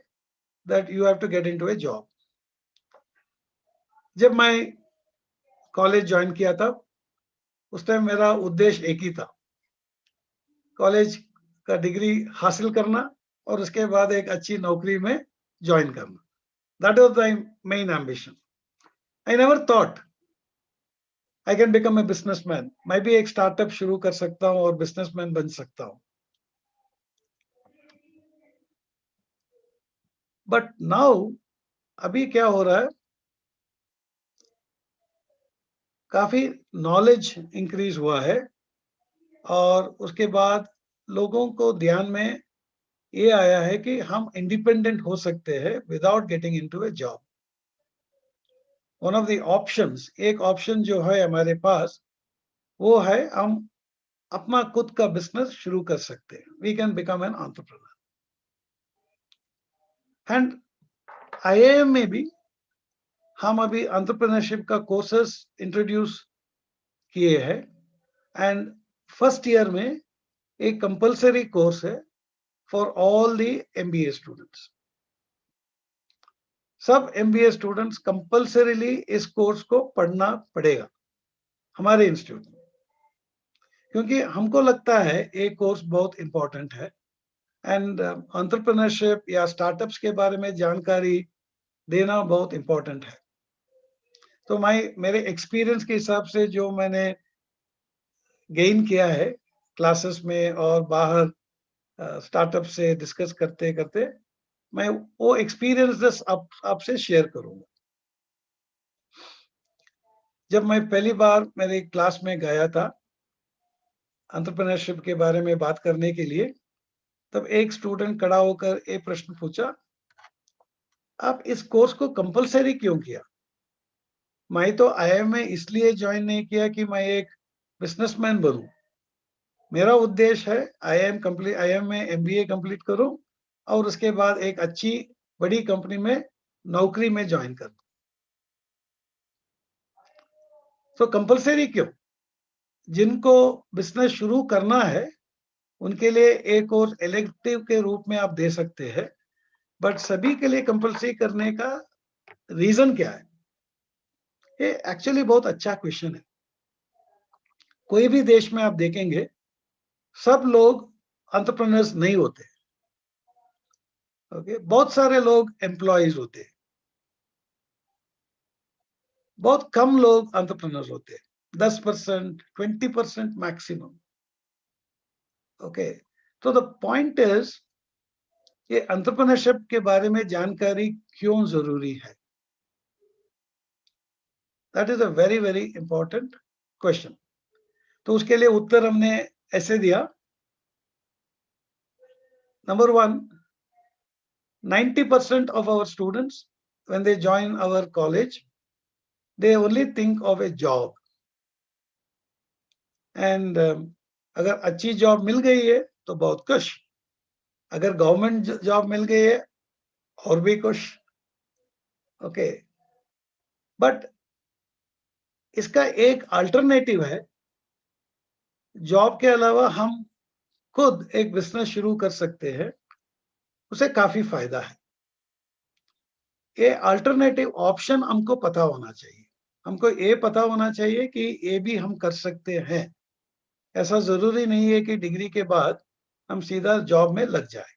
that you have to get into a job. जब मैं college join किया था, उस टाइम मेरा उद्देश्य एक ही था, कॉलेज का डिग्री हासिल करना और उसके बाद एक अच्छी नौकरी में ज्वाइन करना। That was my main ambition. I never thought I can become a businessman. मैं भी एक स्टार्टअप शुरू कर सकता हूँ और बिजनेसमैन बन सकता हूँ। बट नाउ अभी क्या हो रहा है, काफी नॉलेज इंक्रीज हुआ है और उसके बाद लोगों को ध्यान में ये आया है कि हम इंडिपेंडेंट हो सकते हैं without getting into A job. One of the options, एक ऑप्शन जो है हमारे पास वो है हम अपना खुद का बिजनेस शुरू कर सकते हैं. We can become an entrepreneur. And IIM में भी हम अभी एंटरप्रेन्योरशिप का कोर्सेस इंट्रोड्यूस किए हैं. एंड फर्स्ट ईयर में एक कंपलसरी कोर्स है for all the MBA students. सब MBA स्टूडेंट्स कंपलसरीली इस कोर्स को पढ़ना पड़ेगा हमारे इंस्टीट्यूट में, क्योंकि हमको लगता है ये कोर्स बहुत इंपॉर्टेंट है. एंड एंटरप्रेन्योरशिप या स्टार्टअप्स के बारे में जानकारी देना बहुत इंपॉर्टेंट है. तो मेरे एक्सपीरियंस के हिसाब से जो मैंने गेन किया है क्लासेस में और बाहर स्टार्टअप से डिस्कस करते करते, मैं वो एक्सपीरियंस आपसे शेयर करूंगा. जब मैं पहली बार मेरे क्लास में गया था एंटरप्रेन्योरशिप के बारे में बात करने के लिए, तब एक स्टूडेंट खड़ा होकर एक प्रश्न पूछा, आप इस कोर्स को कंपलसरी क्यों किया? मैं तो IIM में इसलिए ज्वाइन नहीं किया कि मैं एक बिजनेसमैन बनूं. मेरा उद्देश्य है IIM में MBA कंप्लीट करूं और उसके बाद एक अच्छी बड़ी कंपनी में नौकरी में ज्वाइन करूं. तो कंपलसरी क्यों? जिनको बिजनेस शुरू करना है उनके लिए एक कोर्स इलेक्टिव के रूप में आप दे सकते हैं, बट सभी के लिए कंपलसरी करने का रीजन क्या है? ये एक्चुअली बहुत अच्छा क्वेश्चन है. कोई भी देश में आप देखेंगे सब लोग एंटरप्रेन्योर्स नहीं होते. ओके, बहुत सारे लोग एम्प्लॉइज होते हैं, बहुत कम लोग एंटरप्रेन्योर्स होते हैं, 10%, 20% मैक्सिमम. ओके, तो द पॉइंट इज ये एंटरप्रेन्योरशिप के बारे में जानकारी क्यों जरूरी है? That is a very very important question. तो उसके लिए उत्तर हमने ऐसे दिया. Number 1, 90% of our students when they join our college, they only think of a job. And अगर अच्छी जॉब मिल गई है तो बहुत खुश, अगर गवर्नमेंट जॉब मिल गई है और भी खुश. ओके, बट इसका एक अल्टरनेटिव है. जॉब के अलावा हम खुद एक बिजनेस शुरू कर सकते हैं, उसे काफी फायदा है. ये अल्टरनेटिव ऑप्शन हमको पता होना चाहिए. हमको ये पता होना चाहिए कि ये भी हम कर सकते हैं. ऐसा जरूरी नहीं है कि डिग्री के बाद हम सीधा जॉब में लग जाए.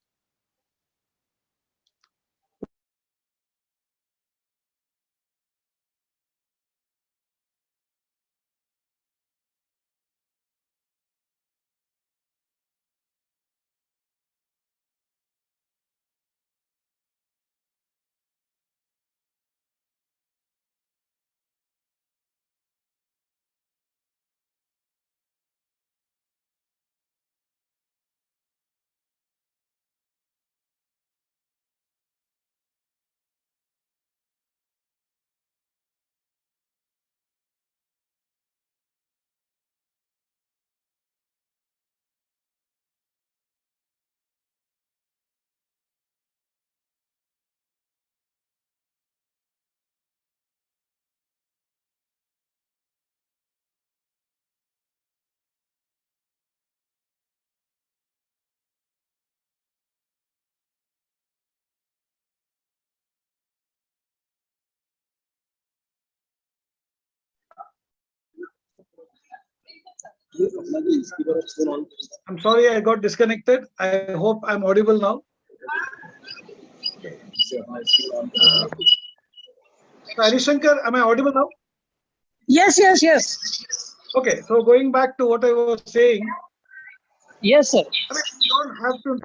I'm sorry, I got disconnected. I hope I'm audible now. Okay. Harishankar, am I audible now? Yes, yes, yes. Okay, so going back to what I was saying. Yes, sir. We don't have to,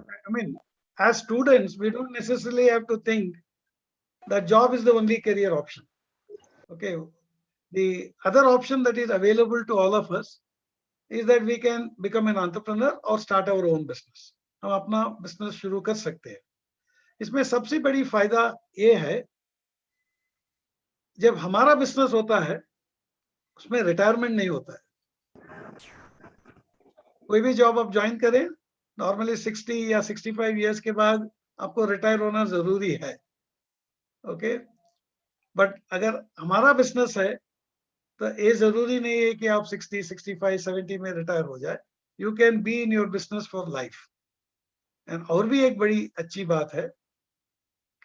as students, we don't necessarily have to think that job is the only career option. Okay, the other option that is available to all of us is that we can become an entrepreneur or start our own business. हम अपना business शुरू कर सकते हैं. इसमें सबसे बड़ी फायदा ये है, जब हमारा बिजनेस होता है उसमें रिटायरमेंट नहीं होता है। कोई भी जॉब आप ज्वाइन करें, नॉर्मली 60 या 65 इयर्स के बाद आपको रिटायर होना जरूरी है। ओके, बट अगर हमारा बिजनेस है तो ये जरूरी नहीं है कि आप 60, 65, 70 में रिटायर हो जाए। You can be in your business for life. And और भी एक बड़ी अच्छी बात है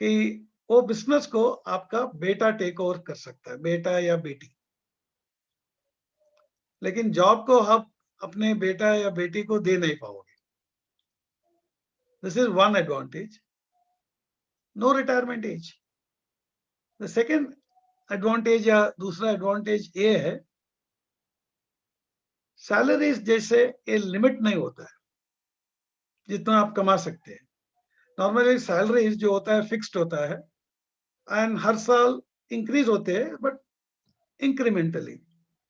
कि वो बिजनेस को आपका बेटा टेक ओवर कर सकता है, बेटा या बेटी। लेकिन जॉब को आप अपने बेटा या बेटी को दे नहीं पाओगे। This is one advantage, no retirement age. The second advantage या दूसरा एडवांटेज ये है, सैलरीज जैसे ये लिमिट नहीं होता है जितना आप कमा सकते हैं। नॉर्मली सैलरीज जो होता है फिक्स्ड होता है एंड हर साल इंक्रीज होते हैं, बट इंक्रीमेंटली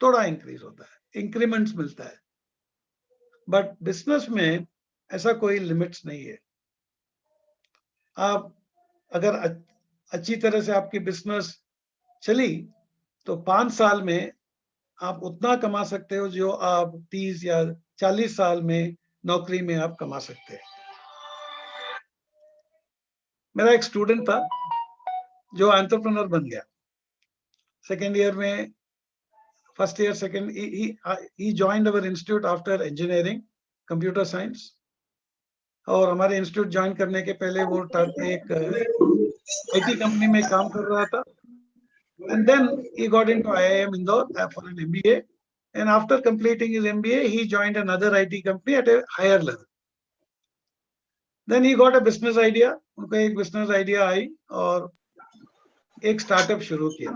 थोड़ा इंक्रीज होता है, इंक्रीमेंट्स मिलता है। बट बिजनेस में ऐसा कोई लिमिट्स नहीं है। आप अगर अच्छी तरह से आपकी बिजनेस चली तो 5 साल में आप उतना कमा सकते हो जो आप 30 या 40 साल में नौकरी में आप कमा सकते हैं। मेरा एक स्टूडेंट था जो एंटरप्रेन्योर बन गया। सेकेंड ईयर में, फर्स्ट ईयर सेकेंड, ही जॉइंड अवर institute after engineering computer science. और हमारे इंस्टीट्यूट ज्वाइन करने के पहले वो एक आईटी कंपनी में काम कर रहा था। And then he got into IIM Indore for an MBA. And after completing his MBA, he joined another IT company at a higher level. Then he got a business idea. उनको एक business idea आई और एक startup शुरू किया।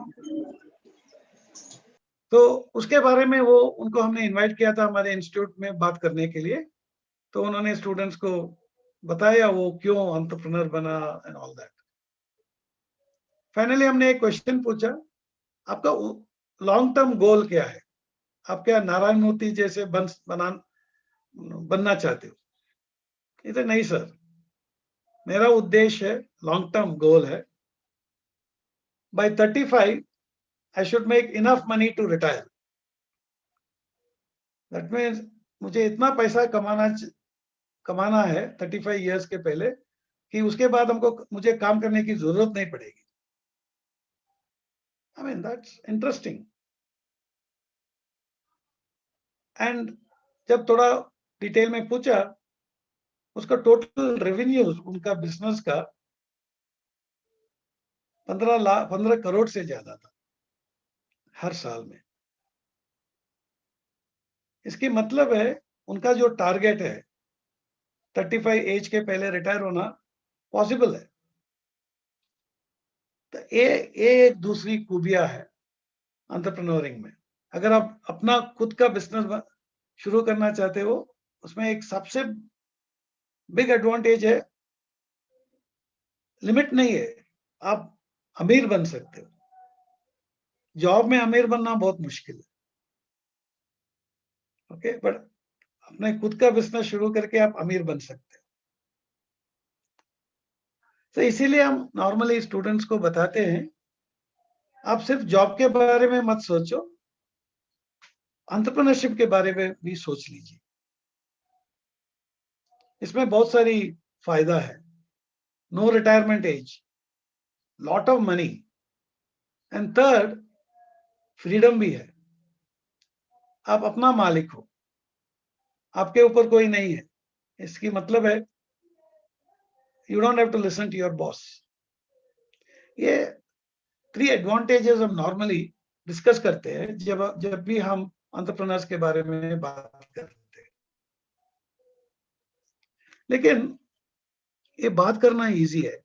तो उसके बारे में वो उनको हमने इनवाइट किया था हमारे इंस्टीट्यूट में बात करने के लिए। तो उन्होंने स्टूडेंट्स को बताया वो क्यों एंटरप्रेन्योर बना एंड ऑल दैट। फाइनली हमने एक क्वेश्चन पूछा, आपका लॉन्ग टर्म गोल क्या है? आप क्या नारायण मूर्ति जैसे बनना चाहते हो? कहते नहीं सर, मेरा उद्देश्य है, लॉन्ग टर्म गोल है, by 35 I should make enough money to retire. That means मुझे इतना पैसा कमाना है 35 इयर्स के पहले कि उसके बाद मुझे काम करने की जरूरत नहीं पड़ेगी। I mean, that's interesting. And जब थोड़ा डिटेल में पूछा, उसका टोटल रेवेन्यू उनका बिजनेस का 15 करोड़ से ज्यादा था हर साल में। इसकी मतलब है उनका जो टारगेट है 35 एज के पहले रिटायर होना पॉसिबल है। तो ये एक दूसरी खूबियां है एंटरप्रेन्योरिंग में। अगर आप अपना खुद का बिजनेस शुरू करना चाहते हो, उसमें एक सबसे बिग एडवांटेज है, लिमिट नहीं है, आप अमीर बन सकते हो। जॉब में अमीर बनना बहुत मुश्किल है। ओके, बट अपने खुद का बिजनेस शुरू करके आप अमीर बन सकते हो। तो इसीलिए हम नॉर्मली स्टूडेंट्स को बताते हैं, आप सिर्फ जॉब के बारे में मत सोचो, एंटरप्रेन्योरशिप के बारे में भी सोच लीजिए। इसमें बहुत सारी फायदा है। No retirement age, lot of money, and third freedom भी है। आप अपना मालिक हो, आपके ऊपर कोई नहीं है। इसकी मतलब है you don't have to listen to your boss. ये 3 एडवांटेजेस हम नॉर्मली डिस्कस करते हैं जब भी हम एंटरप्रेन्योर्स के बारे में बात करते हैं। लेकिन ये बात करना इजी है,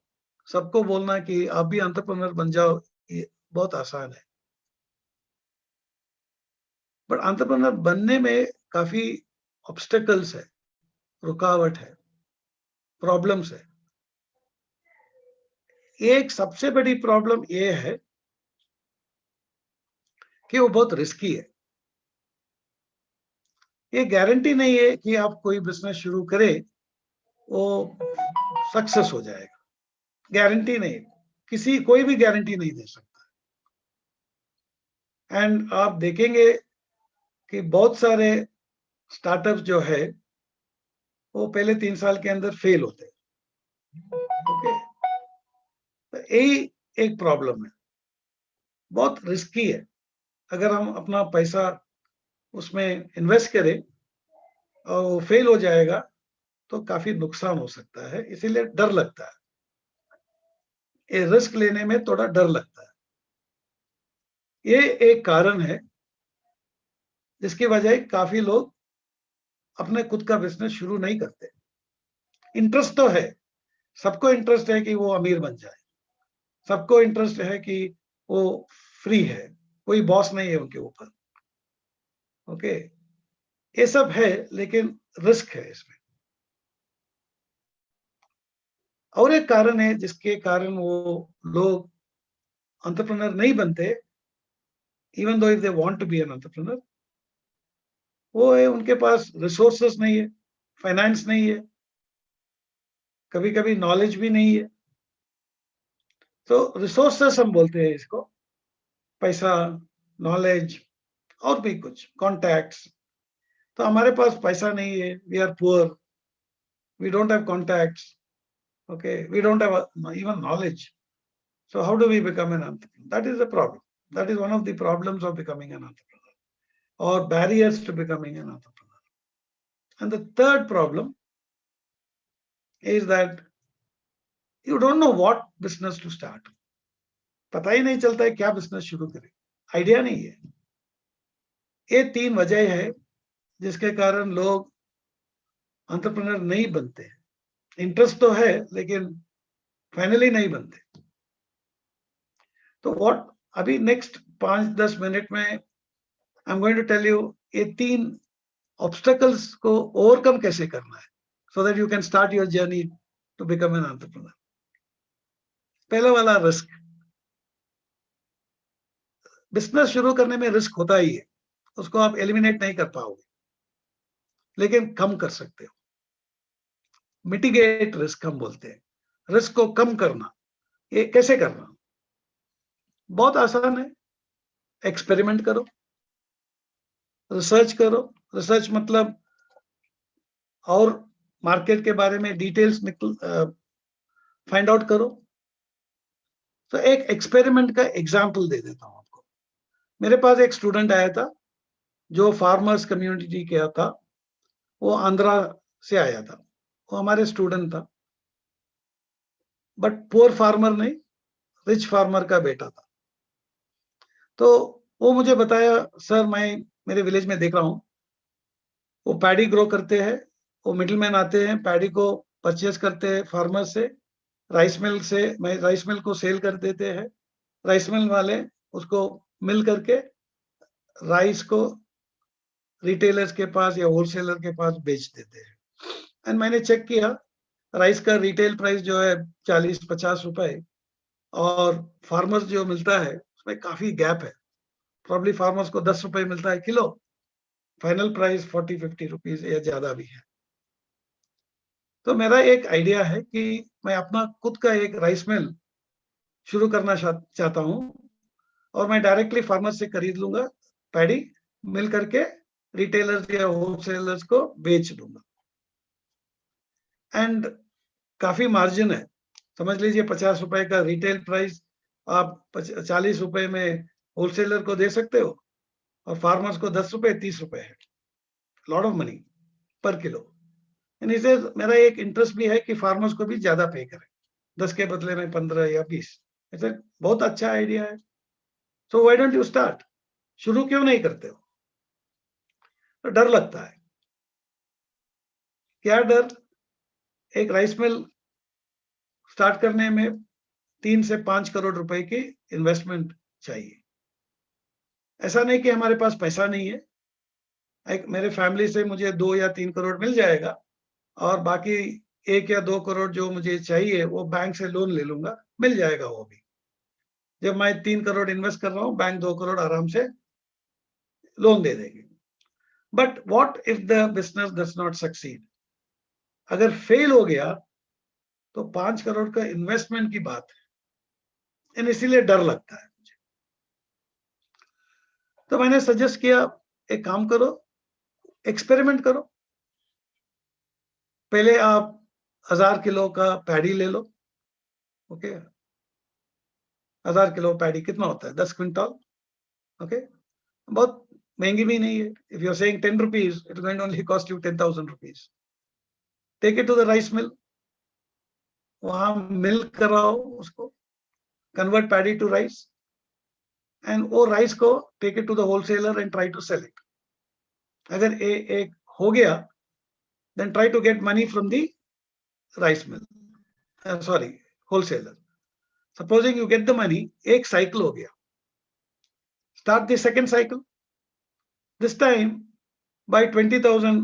सबको बोलना कि आप भी एंटरप्रेन्योर बन जाओ, ये बहुत आसान है। बट एंटरप्रेन्योर बनने में काफी ऑब्स्टेकल्स है, रुकावट है, प्रॉब्लम्स है। एक सबसे बड़ी प्रॉब्लम ये है कि वो बहुत रिस्की है। ये गारंटी नहीं है कि आप कोई बिजनेस शुरू करें वो सक्सेस हो जाएगा। गारंटी नहीं, कोई भी गारंटी नहीं दे सकता। एंड आप देखेंगे कि बहुत सारे स्टार्टअप जो है वो पहले 3 साल के अंदर फेल होते हैं। ओके, तो यही एक प्रॉब्लम है, बहुत रिस्की है। अगर हम अपना पैसा उसमें इन्वेस्ट करें और वो फेल हो जाएगा तो काफी नुकसान हो सकता है, इसीलिए डर लगता है, ये रिस्क लेने में थोड़ा डर लगता है। ये एक कारण है जिसकी वजह काफी लोग अपने खुद का बिजनेस शुरू नहीं करते। इंटरेस्ट तो है, सबको इंटरेस्ट है कि वो अमीर बन जाए, सबको इंटरेस्ट है कि वो फ्री है, कोई बॉस नहीं है उनके ऊपर। ओके, ये सब है, लेकिन रिस्क है इसमें। और एक कारण है जिसके कारण वो लोग एंटरप्रेन्योर नहीं बनते, even though if they want to be an entrepreneur, वो है उनके पास रिसोर्सेस नहीं है, फाइनेंस नहीं है, कभी कभी नॉलेज भी नहीं है। तो रिसोर्सेस हम बोलते हैं इसको, पैसा, नॉलेज और भी कुछ, कॉन्टैक्ट्स। तो हमारे पास पैसा नहीं है, we are poor, we don't have contacts, okay, we don't have even knowledge. So how do we become an entrepreneur? That is the problem. That is one of the problems of becoming an entrepreneur, or barriers to becoming an entrepreneur. And the third problem is that you don't know what business to start. पता ही नहीं चलता है क्या business शुरू करें, idea नहीं है। ये 3 वजह है जिसके कारण लोग एंटरप्रेन्योर नहीं बनते। इंटरेस्ट तो है लेकिन फाइनली नहीं बनते। तो व्हाट, अभी नेक्स्ट 5-10 मिनट में I am going to tell you ये 3 ऑब्स्टेकल्स को ओवरकम कैसे करना है, so that you can start your journey to become an entrepreneur. पहला वाला, रिस्क। बिजनेस शुरू करने में रिस्क होता ही है, उसको आप एलिमिनेट नहीं कर पाओगे, लेकिन कम कर सकते हो। मिटिगेट रिस्क हम बोलते हैं, रिस्क को कम करना। ये कैसे करना? बहुत आसान है, एक्सपेरिमेंट करो, रिसर्च करो। रिसर्च मतलब और मार्केट के बारे में डिटेल्स फाइंड आउट करो। तो एक एक्सपेरिमेंट का एग्जांपल दे देता हूं आपको। मेरे पास एक स्टूडेंट आया था जो फार्मर्स कम्युनिटी का था, वो आंध्रा से आया था, वो हमारे स्टूडेंट था, बट पुअर फार्मर नहीं, रिच फार्मर का बेटा था। तो वो मुझे बताया, सर मैं मेरे विलेज में देख रहा हूँ, वो पैडी ग्रो करते हैं, वो मिडिलमैन आते हैं, पैडी को परचेज करते हैं फार्मर से, राइस मिल से, मैं राइस मिल को सेल कर देते हैं, राइस मिल वाले उसको मिल करके राइस को रिटेलर्स के पास या होलसेलर के पास बेच देते हैं। एंड मैंने चेक किया, राइस का रिटेल प्राइस जो है 40-50 रुपए, और फार्मर्स जो मिलता है उसमें काफी गैप है। प्रॉब्ली फार्मर्स को 10 रुपए मिलता है किलो, फाइनल प्राइस 40-50 रुपीज या ज्यादा भी है। तो मेरा एक आइडिया है कि मैं अपना खुद का एक राइस मिल शुरू करना चाहता हूं, और मैं डायरेक्टली फार्मर से खरीद लूंगा, पैडी मिल करके रिटेलर्स या होलसेलर्स को बेच दूंगा। एंड काफी मार्जिन है, समझ लीजिए 50 रुपए का रिटेल प्राइस आप 40 रुपए में होलसेलर को दे सकते हो, और फार्मर्स को 10 रुपए 30 रुपए है, लॉट ऑफ मनी पर किलो। इसे मेरा एक इंटरेस्ट भी है कि फार्मर्स को भी ज्यादा पे करें, 10 के बदले में 15 या 20। ऐसे बहुत अच्छा आइडिया है। So why don't you start? शुरू क्यों नहीं करते हो? तो डर लगता है। क्या डर? एक राइस मिल स्टार्ट करने में 3 से 5 करोड़ रुपए की इन्वेस्टमेंट चाहिए। ऐसा नहीं कि हमारे पास पैसा नहीं है, एक मेरे फैमिली से मुझे 2 या 3 करोड़ मिल जाएगा, और बाकी 1 या 2 करोड़ जो मुझे चाहिए वो बैंक से लोन ले लूंगा, मिल जाएगा वो भी। जब मैं 3 करोड़ इन्वेस्ट कर रहा हूँ, बैंक 2 करोड़ आराम से लोन दे देंगे। But what if the business does not succeed? अगर फेल हो गया तो 5 करोड़ का इन्वेस्टमेंट की बात है, इसीलिए डर लगता है मुझे। तो मैंने सजेस्ट किया एक काम करो, एक्सपेरिमेंट करो। पहले आप 1000 किलो का पैडी ले लो, ओके। 1000 किलो पैडी कितना होता है? 10 क्विंटल, ओके। बहुत महंगी भी नहीं है। If you are saying 10 rupees, it going only cost you 10,000 rupees. Take it to the rice mill, वहां मिल कराओ उसको, convert paddy to rice, and वो राइस को take it to the wholesaler and try to sell it. अगर एक हो गया, then try to get money from the rice mill, sorry, wholesaler. Supposing you get the money, एक cycle हो गया. Start the second cycle. This time buy 20,000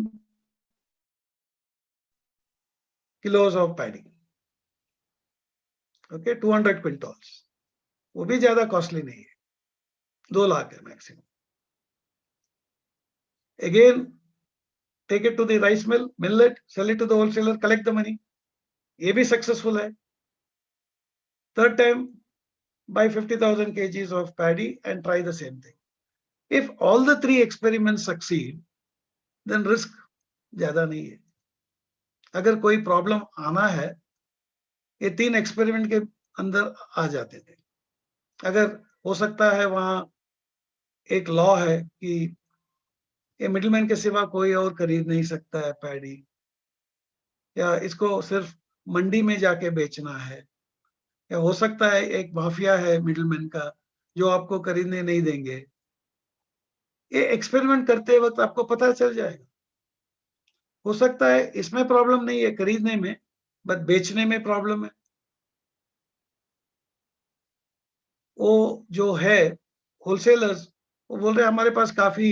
kilos of paddy. Okay, 200 quintals. वो भी ज्यादा costly नहीं है, 2 लाख है maximum. Again, take it to the rice mill, mill it, sell it to the wholesaler, collect the money. ये भी successful है. Third time, buy 50,000 kgs of paddy and try the same thing. If all the 3 experiments succeed, then risk ज्यादा नहीं है. अगर कोई problem आना है, ये 3 एक्सपेरिमेंट के अंदर आ जाते थे. अगर हो सकता है वहां एक लॉ है कि ये मिडिलमैन के सिवा कोई और खरीद नहीं सकता है पैडी, या इसको सिर्फ मंडी में जाके बेचना है, या हो सकता है एक माफिया है मिडिलमैन का जो आपको खरीदने नहीं देंगे. ये एक्सपेरिमेंट करते वक्त आपको पता चल जाएगा. हो सकता है इसमें प्रॉब्लम नहीं है खरीदने में, बट बेचने में प्रॉब्लम है. वो जो है होलसेलर्स, वो बोल रहे हमारे पास काफी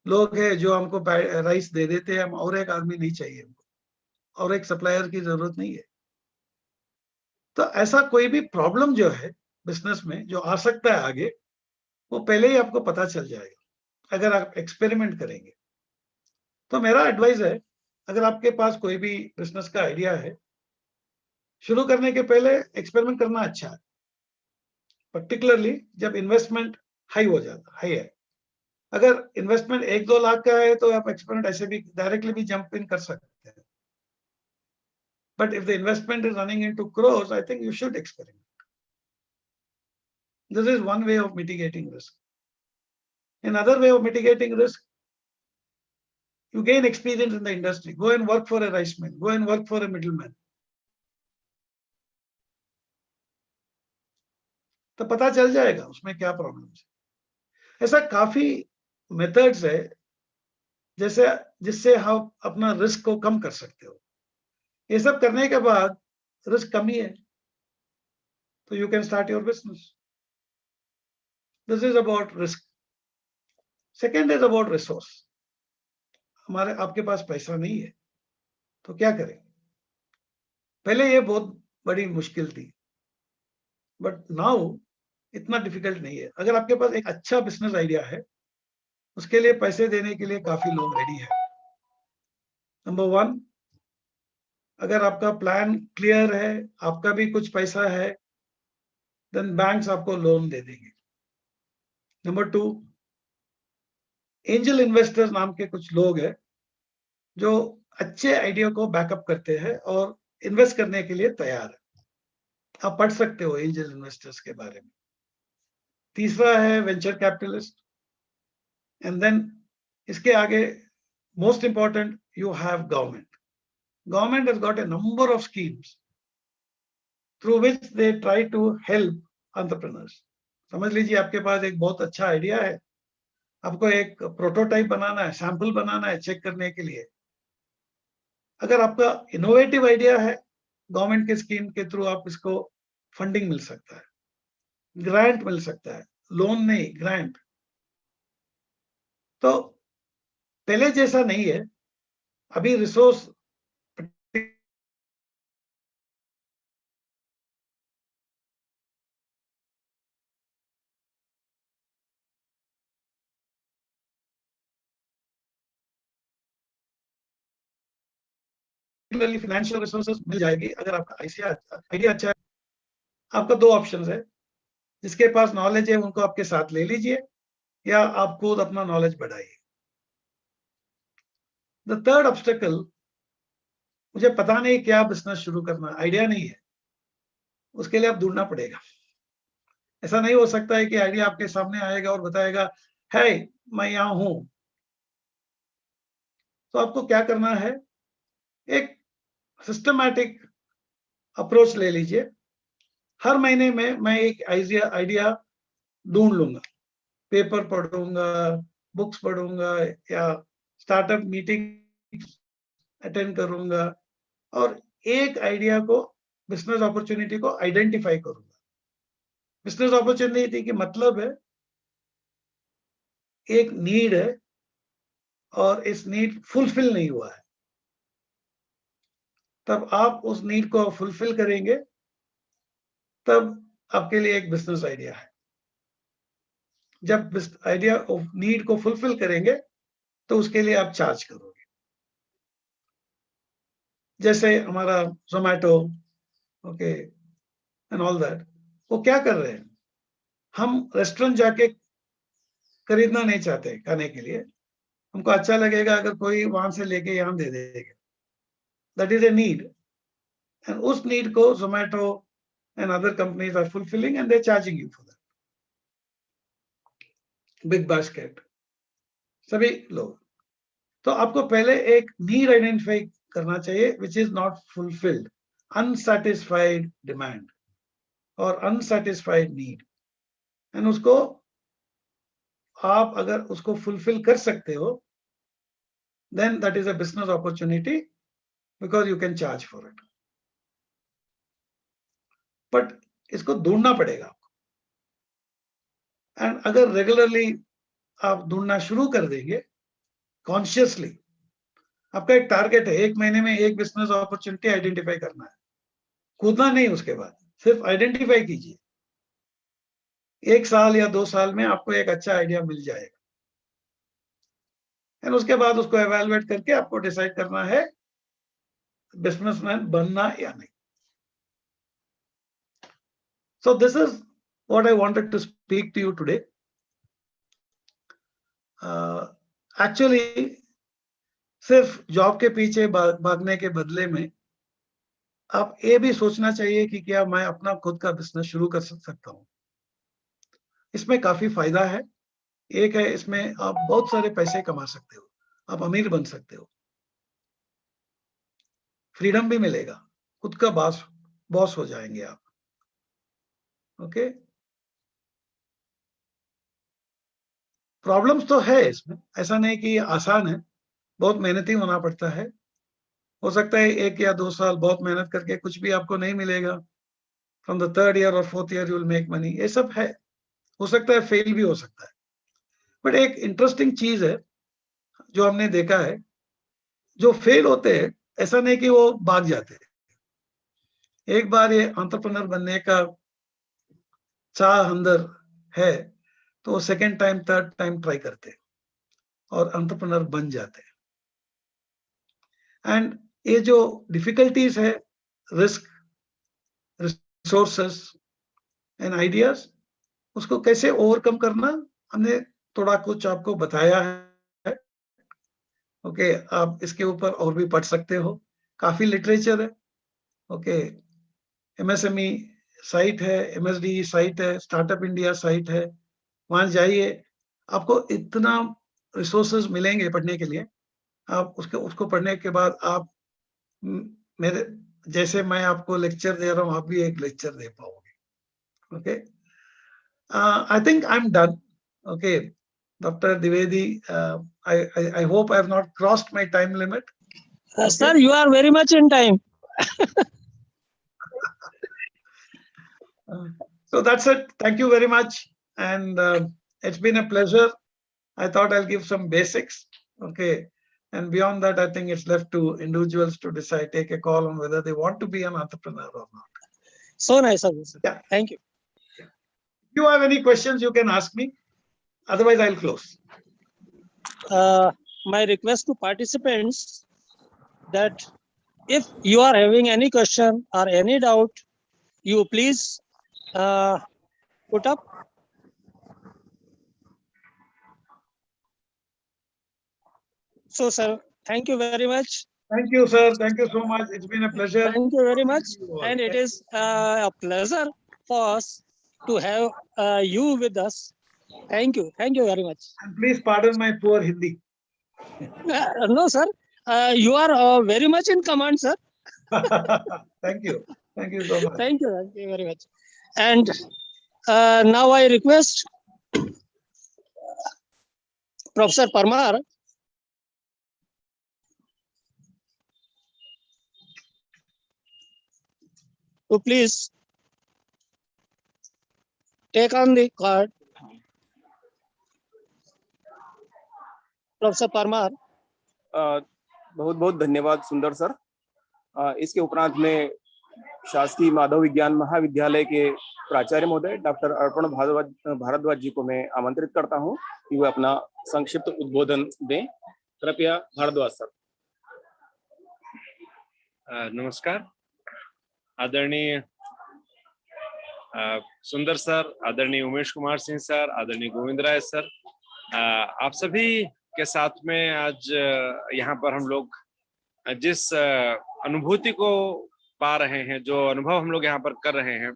लोग हैं जो हमको राइस दे देते हैं, हम और एक आदमी नहीं चाहिए, हमको और एक सप्लायर की जरूरत नहीं है. तो ऐसा कोई भी प्रॉब्लम जो है बिजनेस में जो आ सकता है आगे, वो पहले ही आपको पता चल जाएगा अगर आप एक्सपेरिमेंट करेंगे. तो मेरा एडवाइस है, अगर आपके पास कोई भी बिजनेस का आइडिया है, शुरू करने के पहले एक्सपेरिमेंट करना अच्छा है, पर्टिकुलरली जब इन्वेस्टमेंट हाई है. अगर इन्वेस्टमेंट 1-2 लाख का है तो आप एक्सपेरिमेंट ऐसे भी डायरेक्टली भी जंप इन कर सकते हैं. But if the investment is running into crores, I think you should experiment. This is one way of mitigating risk. Another way of mitigating risk, you gain experience in the industry. Go and work for a rice mill. Go and work for a middleman. तो पता चल जाएगा उसमें क्या problem है. ऐसा काफी methods है जिससे आप अपना रिस्क को कम कर सकते हो. ये सब करने के बाद रिस्क कम ही है, तो you can start your business. This is about risk. Second is about resource. आपके पास पैसा नहीं है तो क्या करें. पहले ये बहुत बड़ी मुश्किल थी, बट नाउ इतना डिफिकल्ट नहीं है. अगर आपके पास एक अच्छा बिजनेस आइडिया है, उसके लिए पैसे देने के लिए काफी लोग रेडी है. नंबर 1, अगर आपका प्लान क्लियर है, आपका भी कुछ पैसा है, देन बैंक्स आपको लोन दे देंगे. नंबर 2, एंजल इन्वेस्टर्स नाम के कुछ लोग हैं जो अच्छे आइडिया को बैकअप करते हैं और इन्वेस्ट करने के लिए तैयार है. आप पढ़ सकते हो एंजल इन्वेस्टर्स के बारे में. तीसरा है वेंचर कैपिटलिस्ट. एंड देन इसके आगे most important, you have government. Government has got a number of schemes through which they try to help entrepreneurs. समझ लीजिए आपके पास एक बहुत अच्छा आइडिया है, आपको एक प्रोटोटाइप बनाना है, सैंपल बनाना है चेक करने के लिए. अगर आपका इनोवेटिव आइडिया है, गवर्नमेंट के स्कीम के थ्रू आप इसको फंडिंग मिल सकता है, ग्रांट मिल सकता है, लोन नहीं ग्रांट. तो पहले जैसा नहीं है, अभी रिसोर्स फाइनेंशियल रिसोर्सेज मिल जाएगी. अगर आपका आइडिया अच्छा है, आपका 2 ऑप्शंस है. जिसके पास नॉलेज है उनको आपके साथ ले लीजिए, या आप खुद अपना नॉलेज बढ़ाइए। द थर्ड ऑब्स्टेकल, मुझे पता नहीं क्या बिजनेस शुरू करना, आइडिया नहीं है, उसके लिए आप ढूंढना पड़ेगा। ऐसा नहीं हो सकता है कि आइडिया आपके सामने आएगा और बताएगा है मैं यहां हूं। तो आपको क्या करना है, एक सिस्टमैटिक अप्रोच ले लीजिए। हर महीने में मैं एक आइडिया ढूंढ लूंगा, पेपर पढ़ूंगा, बुक्स पढ़ूंगा या स्टार्टअप मीटिंग अटेंड करूंगा और एक आइडिया को, बिजनेस अपॉर्चुनिटी को आइडेंटिफाई करूंगा। बिजनेस अपॉर्चुनिटी की मतलब है एक नीड है और इस नीड फुलफिल नहीं हुआ है, तब आप उस नीड को फुलफिल करेंगे, तब आपके लिए एक बिजनेस आइडिया है। जब आइडिया ऑफ नीड को फुलफिल करेंगे तो उसके लिए आप चार्ज करोगे। जैसे हमारा Zomato, okay and all that, वो क्या कर रहे हैं, हम रेस्टोरेंट जाके खरीदना नहीं चाहते खाने के लिए, हमको अच्छा लगेगा अगर कोई वहां से लेके यहाँ दे देगा, that is a need, and उस नीड को Zomato and other companies are fulfilling and they charging you for that. BigBasket, सभी लोग। तो आपको पहले एक नीड आइडेंटिफाई करना चाहिए which is not fulfilled, unsatisfied demand और अनसैटिस्फाइड नीड, एंड उसको आप अगर उसको फुलफिल कर सकते हो, then that is a business opportunity because you can charge for it. But इसको ढूंढना पड़ेगा आपको, एंड अगर रेगुलरली आप ढूंढना शुरू कर देंगे कॉन्शियसली, आपका एक टारगेट है, एक महीने में एक बिजनेस अपॉर्चुनिटी आइडेंटिफाई करना है, कूदना नहीं, उसके बाद सिर्फ आइडेंटिफाई कीजिए। 1 साल या 2 साल में आपको एक अच्छा आइडिया मिल जाएगा, एंड उसके बाद उसको एवेलुएट करके आपको डिसाइड करना है बिजनेसमैन बनना या नहीं। So this is what I wanted to speak to you today. Actually, सिर्फ जॉब के पीछे भागने के बदले में आप ये भी सोचना चाहिए कि क्या मैं अपना खुद का बिजनेस शुरू कर सकता हूँ। इसमें काफी फायदा है। एक है, इसमें आप बहुत सारे पैसे कमा सकते हो, आप अमीर बन सकते हो, फ्रीडम भी मिलेगा, खुद का बॉस हो जाएंगे आप। ओके, प्रॉब्लम्स तो है इसमें, ऐसा नहीं कि आसान है, बहुत मेहनती होना पड़ता है। हो सकता है 1 या 2 साल बहुत मेहनत करके कुछ भी आपको नहीं मिलेगा, फ्रॉम द 3rd ईयर और 4th year you will make money, ये सब है। हो सकता है फेल भी हो सकता है, बट एक इंटरेस्टिंग चीज है जो हमने देखा है, जो फेल होते हैं ऐसा नहीं कि वो भाग जाते हैं। एक बार ये एंटरप्रेन्योर बनने का चाह अंदर है तो वो 2nd time 3rd time try करते हैं और एंटरप्रेन्योर बन जाते हैं। एंड ये जो डिफिकल्टीज है, रिस्क, रिसोर्सेस एंड आइडियाज, उसको कैसे ओवरकम करना हमने थोड़ा कुछ आपको बताया है। ओके, आप इसके ऊपर और भी पढ़ सकते हो, काफी लिटरेचर है। ओके, एमएसएमई साइट है, एमएसडी साइट है, स्टार्टअप इंडिया साइट है, वहां जाइए, आपको इतना रिसोर्सेज मिलेंगे पढ़ने के लिए। आप उसको पढ़ने के बाद आप मेरे जैसे मैं आपको लेक्चर दे रहा हूँ, आप भी एक लेक्चर दे पाओगे। Okay, I think I am done. Okay, Dr. Dwivedi, I hope I have not crossed my time limit. Okay. Sir, you are very much in time. So that's it. Thank you very much. And it's been a pleasure. I thought I'll give some basics. Okay. And beyond that, I think it's left to individuals to decide, take a call on whether they want to be an entrepreneur or not. So nice of you, sir. Yeah. Thank you. If you have any questions, you can ask me. Otherwise, I'll close. My request to participants that if you are having any question or any doubt, you please put up. So, sir, thank you very much. Thank you, sir. Thank you so much. It's been a pleasure. Thank you very much. Thank you all. And it is a pleasure for us to have you with us. Thank you. Thank you very much. And please pardon my poor Hindi. No, sir. You are very much in command, sir. Thank you. Thank you so much. Thank you. Thank you very much. And now I request Professor Parmar to please take on the card. Professor Parmar. बहुत बहुत धन्यवाद सुंदर sir. इसके उपरांत में शासकीय माधव विज्ञान महाविद्यालय के प्राचार्य महोदय डॉक्टर अर्पण भारद्वाज जी को मैं आमंत्रित करता हूं कि वे अपना संक्षिप्त उद्बोधन दें। कृपया भारद्वाज सर। नमस्कार आदरणीय सुंदर सर, आदरणीय उमेश कुमार सिंह सर, आदरणीय गोविंद राय सर, आप सभी के साथ में आज यहाँ पर हम लोग जिस अनुभूति को पा रहे हैं, जो अनुभव हम लोग यहाँ पर कर रहे हैं,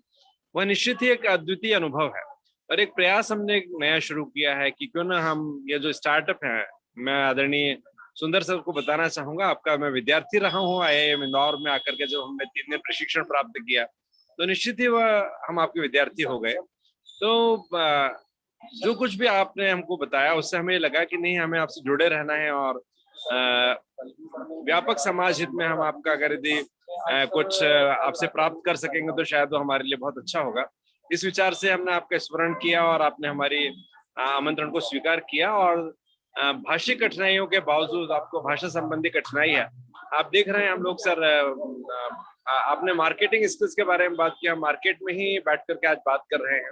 वह निश्चित ही एक अद्वितीय अनुभव है। और एक प्रयास हमने एक नया शुरू किया है कि क्यों ना हम ये जो स्टार्टअप है, मैं आदरणीय सुंदर सर को बताना चाहूंगा, आपका मैं विद्यार्थी रहा हूँ IIM इंदौर में आकर के। जब हमने 3 दिन प्रशिक्षण प्राप्त किया तो निश्चित ही वह हम आपके विद्यार्थी हो गए। तो जो कुछ भी आपने हमको बताया उससे हमें लगा कि नहीं, हमें आपसे जुड़े रहना है और व्यापक समाज हित में हम आपका अगर यदि कुछ आपसे प्राप्त कर सकेंगे तो शायद वो हमारे लिए बहुत अच्छा होगा। इस विचार से हमने आपका स्मरण किया और आपने हमारी आमंत्रण को स्वीकार किया। और भाषी कठिनाइयों के बावजूद, आपको भाषा संबंधी कठिनाई है, आप देख रहे हैं हम लोग सर, आपने मार्केटिंग स्किल्स के बारे में बात किया, मार्केट में ही बैठ करके आज बात कर रहे हैं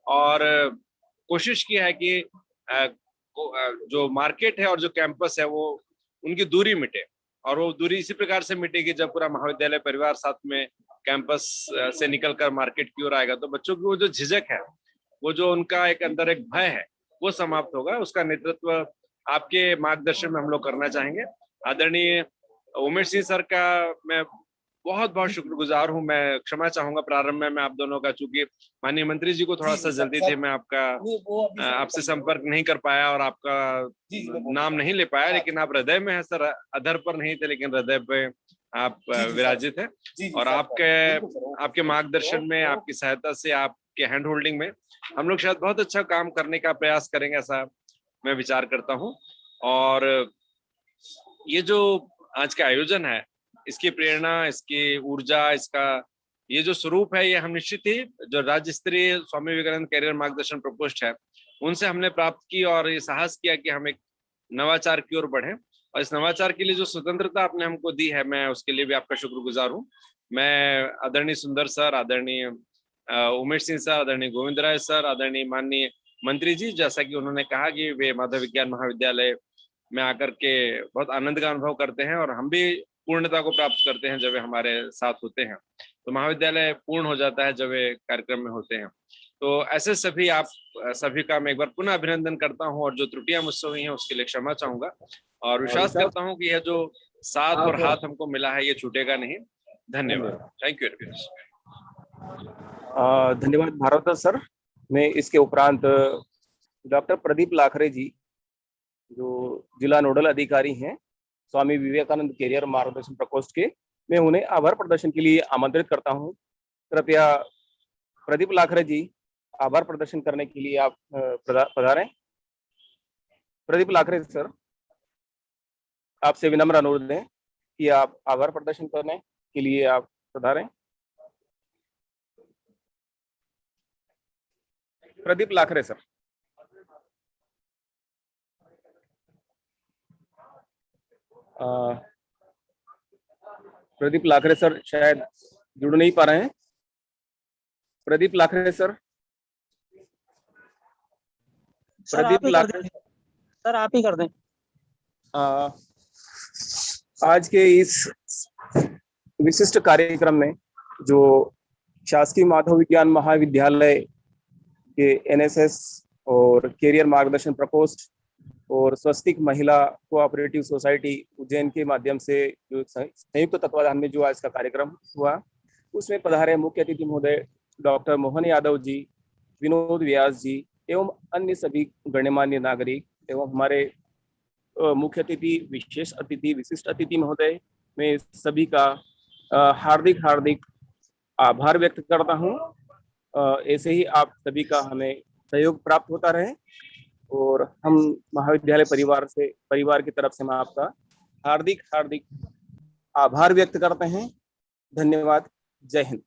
और कोशिश की है कि जो मार्केट है और जो कैंपस है वो उनकी दूरी मिटे। और वो दूरी इसी प्रकार से मिटेगी जब पूरा महाविद्यालय परिवार साथ में कैंपस से निकलकर मार्केट की ओर आएगा, तो बच्चों की वो जो झिझक है, वो जो उनका एक अंदर एक भय है, वो समाप्त होगा। उसका नेतृत्व आपके मार्गदर्शन में हम लोग करना चाहेंगे। आदरणीय उमेश सिंह सर का मैं बहुत बहुत शुक्रगुजार हूं। मैं क्षमा चाहूंगा प्रारंभ में मैं आप दोनों का, चूंकि माननीय मंत्री जी को थोड़ा सा जल्दी थे, मैं आपसे संपर्क नहीं कर पाया और आपका नाम नहीं ले पाया, लेकिन आप हृदय में है सर, अधर पर नहीं थे लेकिन हृदय पे आप विराजित है। और आपके मार्गदर्शन में, आपकी सहायता से, आपके हैंड होल्डिंग में हम लोग शायद बहुत अच्छा काम करने का प्रयास करेंगे, ऐसा मैं विचार करता हूँ। और ये जो आज का आयोजन है, इसकी प्रेरणा, इसकी ऊर्जा, इसका ये जो स्वरूप है, ये हम निश्चित ही जो राज्य स्तरीय स्वामी विवेकानंद कैरियर मार्गदर्शन प्रकोष्ठ है उनसे हमने प्राप्त की और ये साहस किया कि हम एक नवाचार की ओर बढ़े। और इस नवाचार के लिए जो स्वतंत्रता आपने हमको दी है, मैं उसके लिए भी आपका शुक्रगुजार हूँ। मैं आदरणीय सुंदर सर, आदरणीय उमेश सिंह सर, आदरणीय गोविंद राय सर, आदरणीय माननीय मंत्री जी, जैसा कि उन्होंने कहा कि वे माधव विज्ञान महाविद्यालय में आकर के बहुत आनंद का अनुभव करते हैं और हम भी पूर्णता को प्राप्त करते हैं जब वे हमारे साथ होते हैं। तो महाविद्यालय पूर्ण हो जाता है जब वे कार्यक्रम में होते हैं। तो ऐसे सभी आप सभी का मैं एक बार पुनः अभिनंदन करता हूं और जो त्रुटियां मुझसे हुई हैं उसके लिए क्षमा चाहूंगा और विश्वास करता हूं कि यह जो साथ और हाथ हमको मिला है ये छूटेगा नहीं। धन्यवाद। Thank you. धन्यवाद भारद्वाज सर। मैं इसके उपरांत डॉक्टर प्रदीप लाखरे जी, जो जिला नोडल अधिकारी हैं स्वामी विवेकानंद कैरियर मार्गदर्शन प्रकोष्ठ के, मैं उन्हें आभार प्रदर्शन के लिए आमंत्रित करता हूं। कृपया प्रदीप लाखरे जी आभार प्रदर्शन करने के लिए आप पधारें। प्रदीप लाखरे सर, आपसे विनम्र अनुरोध है कि आप आभार प्रदर्शन करने के लिए आप पधारें। प्रदीप लाखरे सर। प्रदीप लाखरे सर शायद जुड़ नहीं पा रहे हैं। प्रदीप लाखरे सर। प्रदीप लाखरे सर, आप ही कर दें। आज के इस विशिष्ट कार्यक्रम में जो शासकीय माधव विज्ञान महाविद्यालय के NSS और कैरियर मार्गदर्शन प्रकोष्ठ और स्वस्तिक महिला कोऑपरेटिव सोसाइटी उज्जैन के माध्यम से जो संयुक्त तत्वाधान में जो आज का कार्यक्रम हुआ, उसमें पधारे मुख्य अतिथि महोदय डॉक्टर मोहन यादव जी, विनोद व्यास जी एवं अन्य सभी गण्यमान्य नागरिक एवं हमारे मुख्य अतिथि, विशेष अतिथि, विशिष्ट अतिथि महोदय, मैं सभी का हार्दिक आभार व्यक्त करता हूं। ऐसे ही आप सभी का हमें सहयोग प्राप्त होता रहे और हम महाविद्यालय परिवार की तरफ से मैं आपका हार्दिक आभार व्यक्त करते हैं। धन्यवाद। जय हिंद।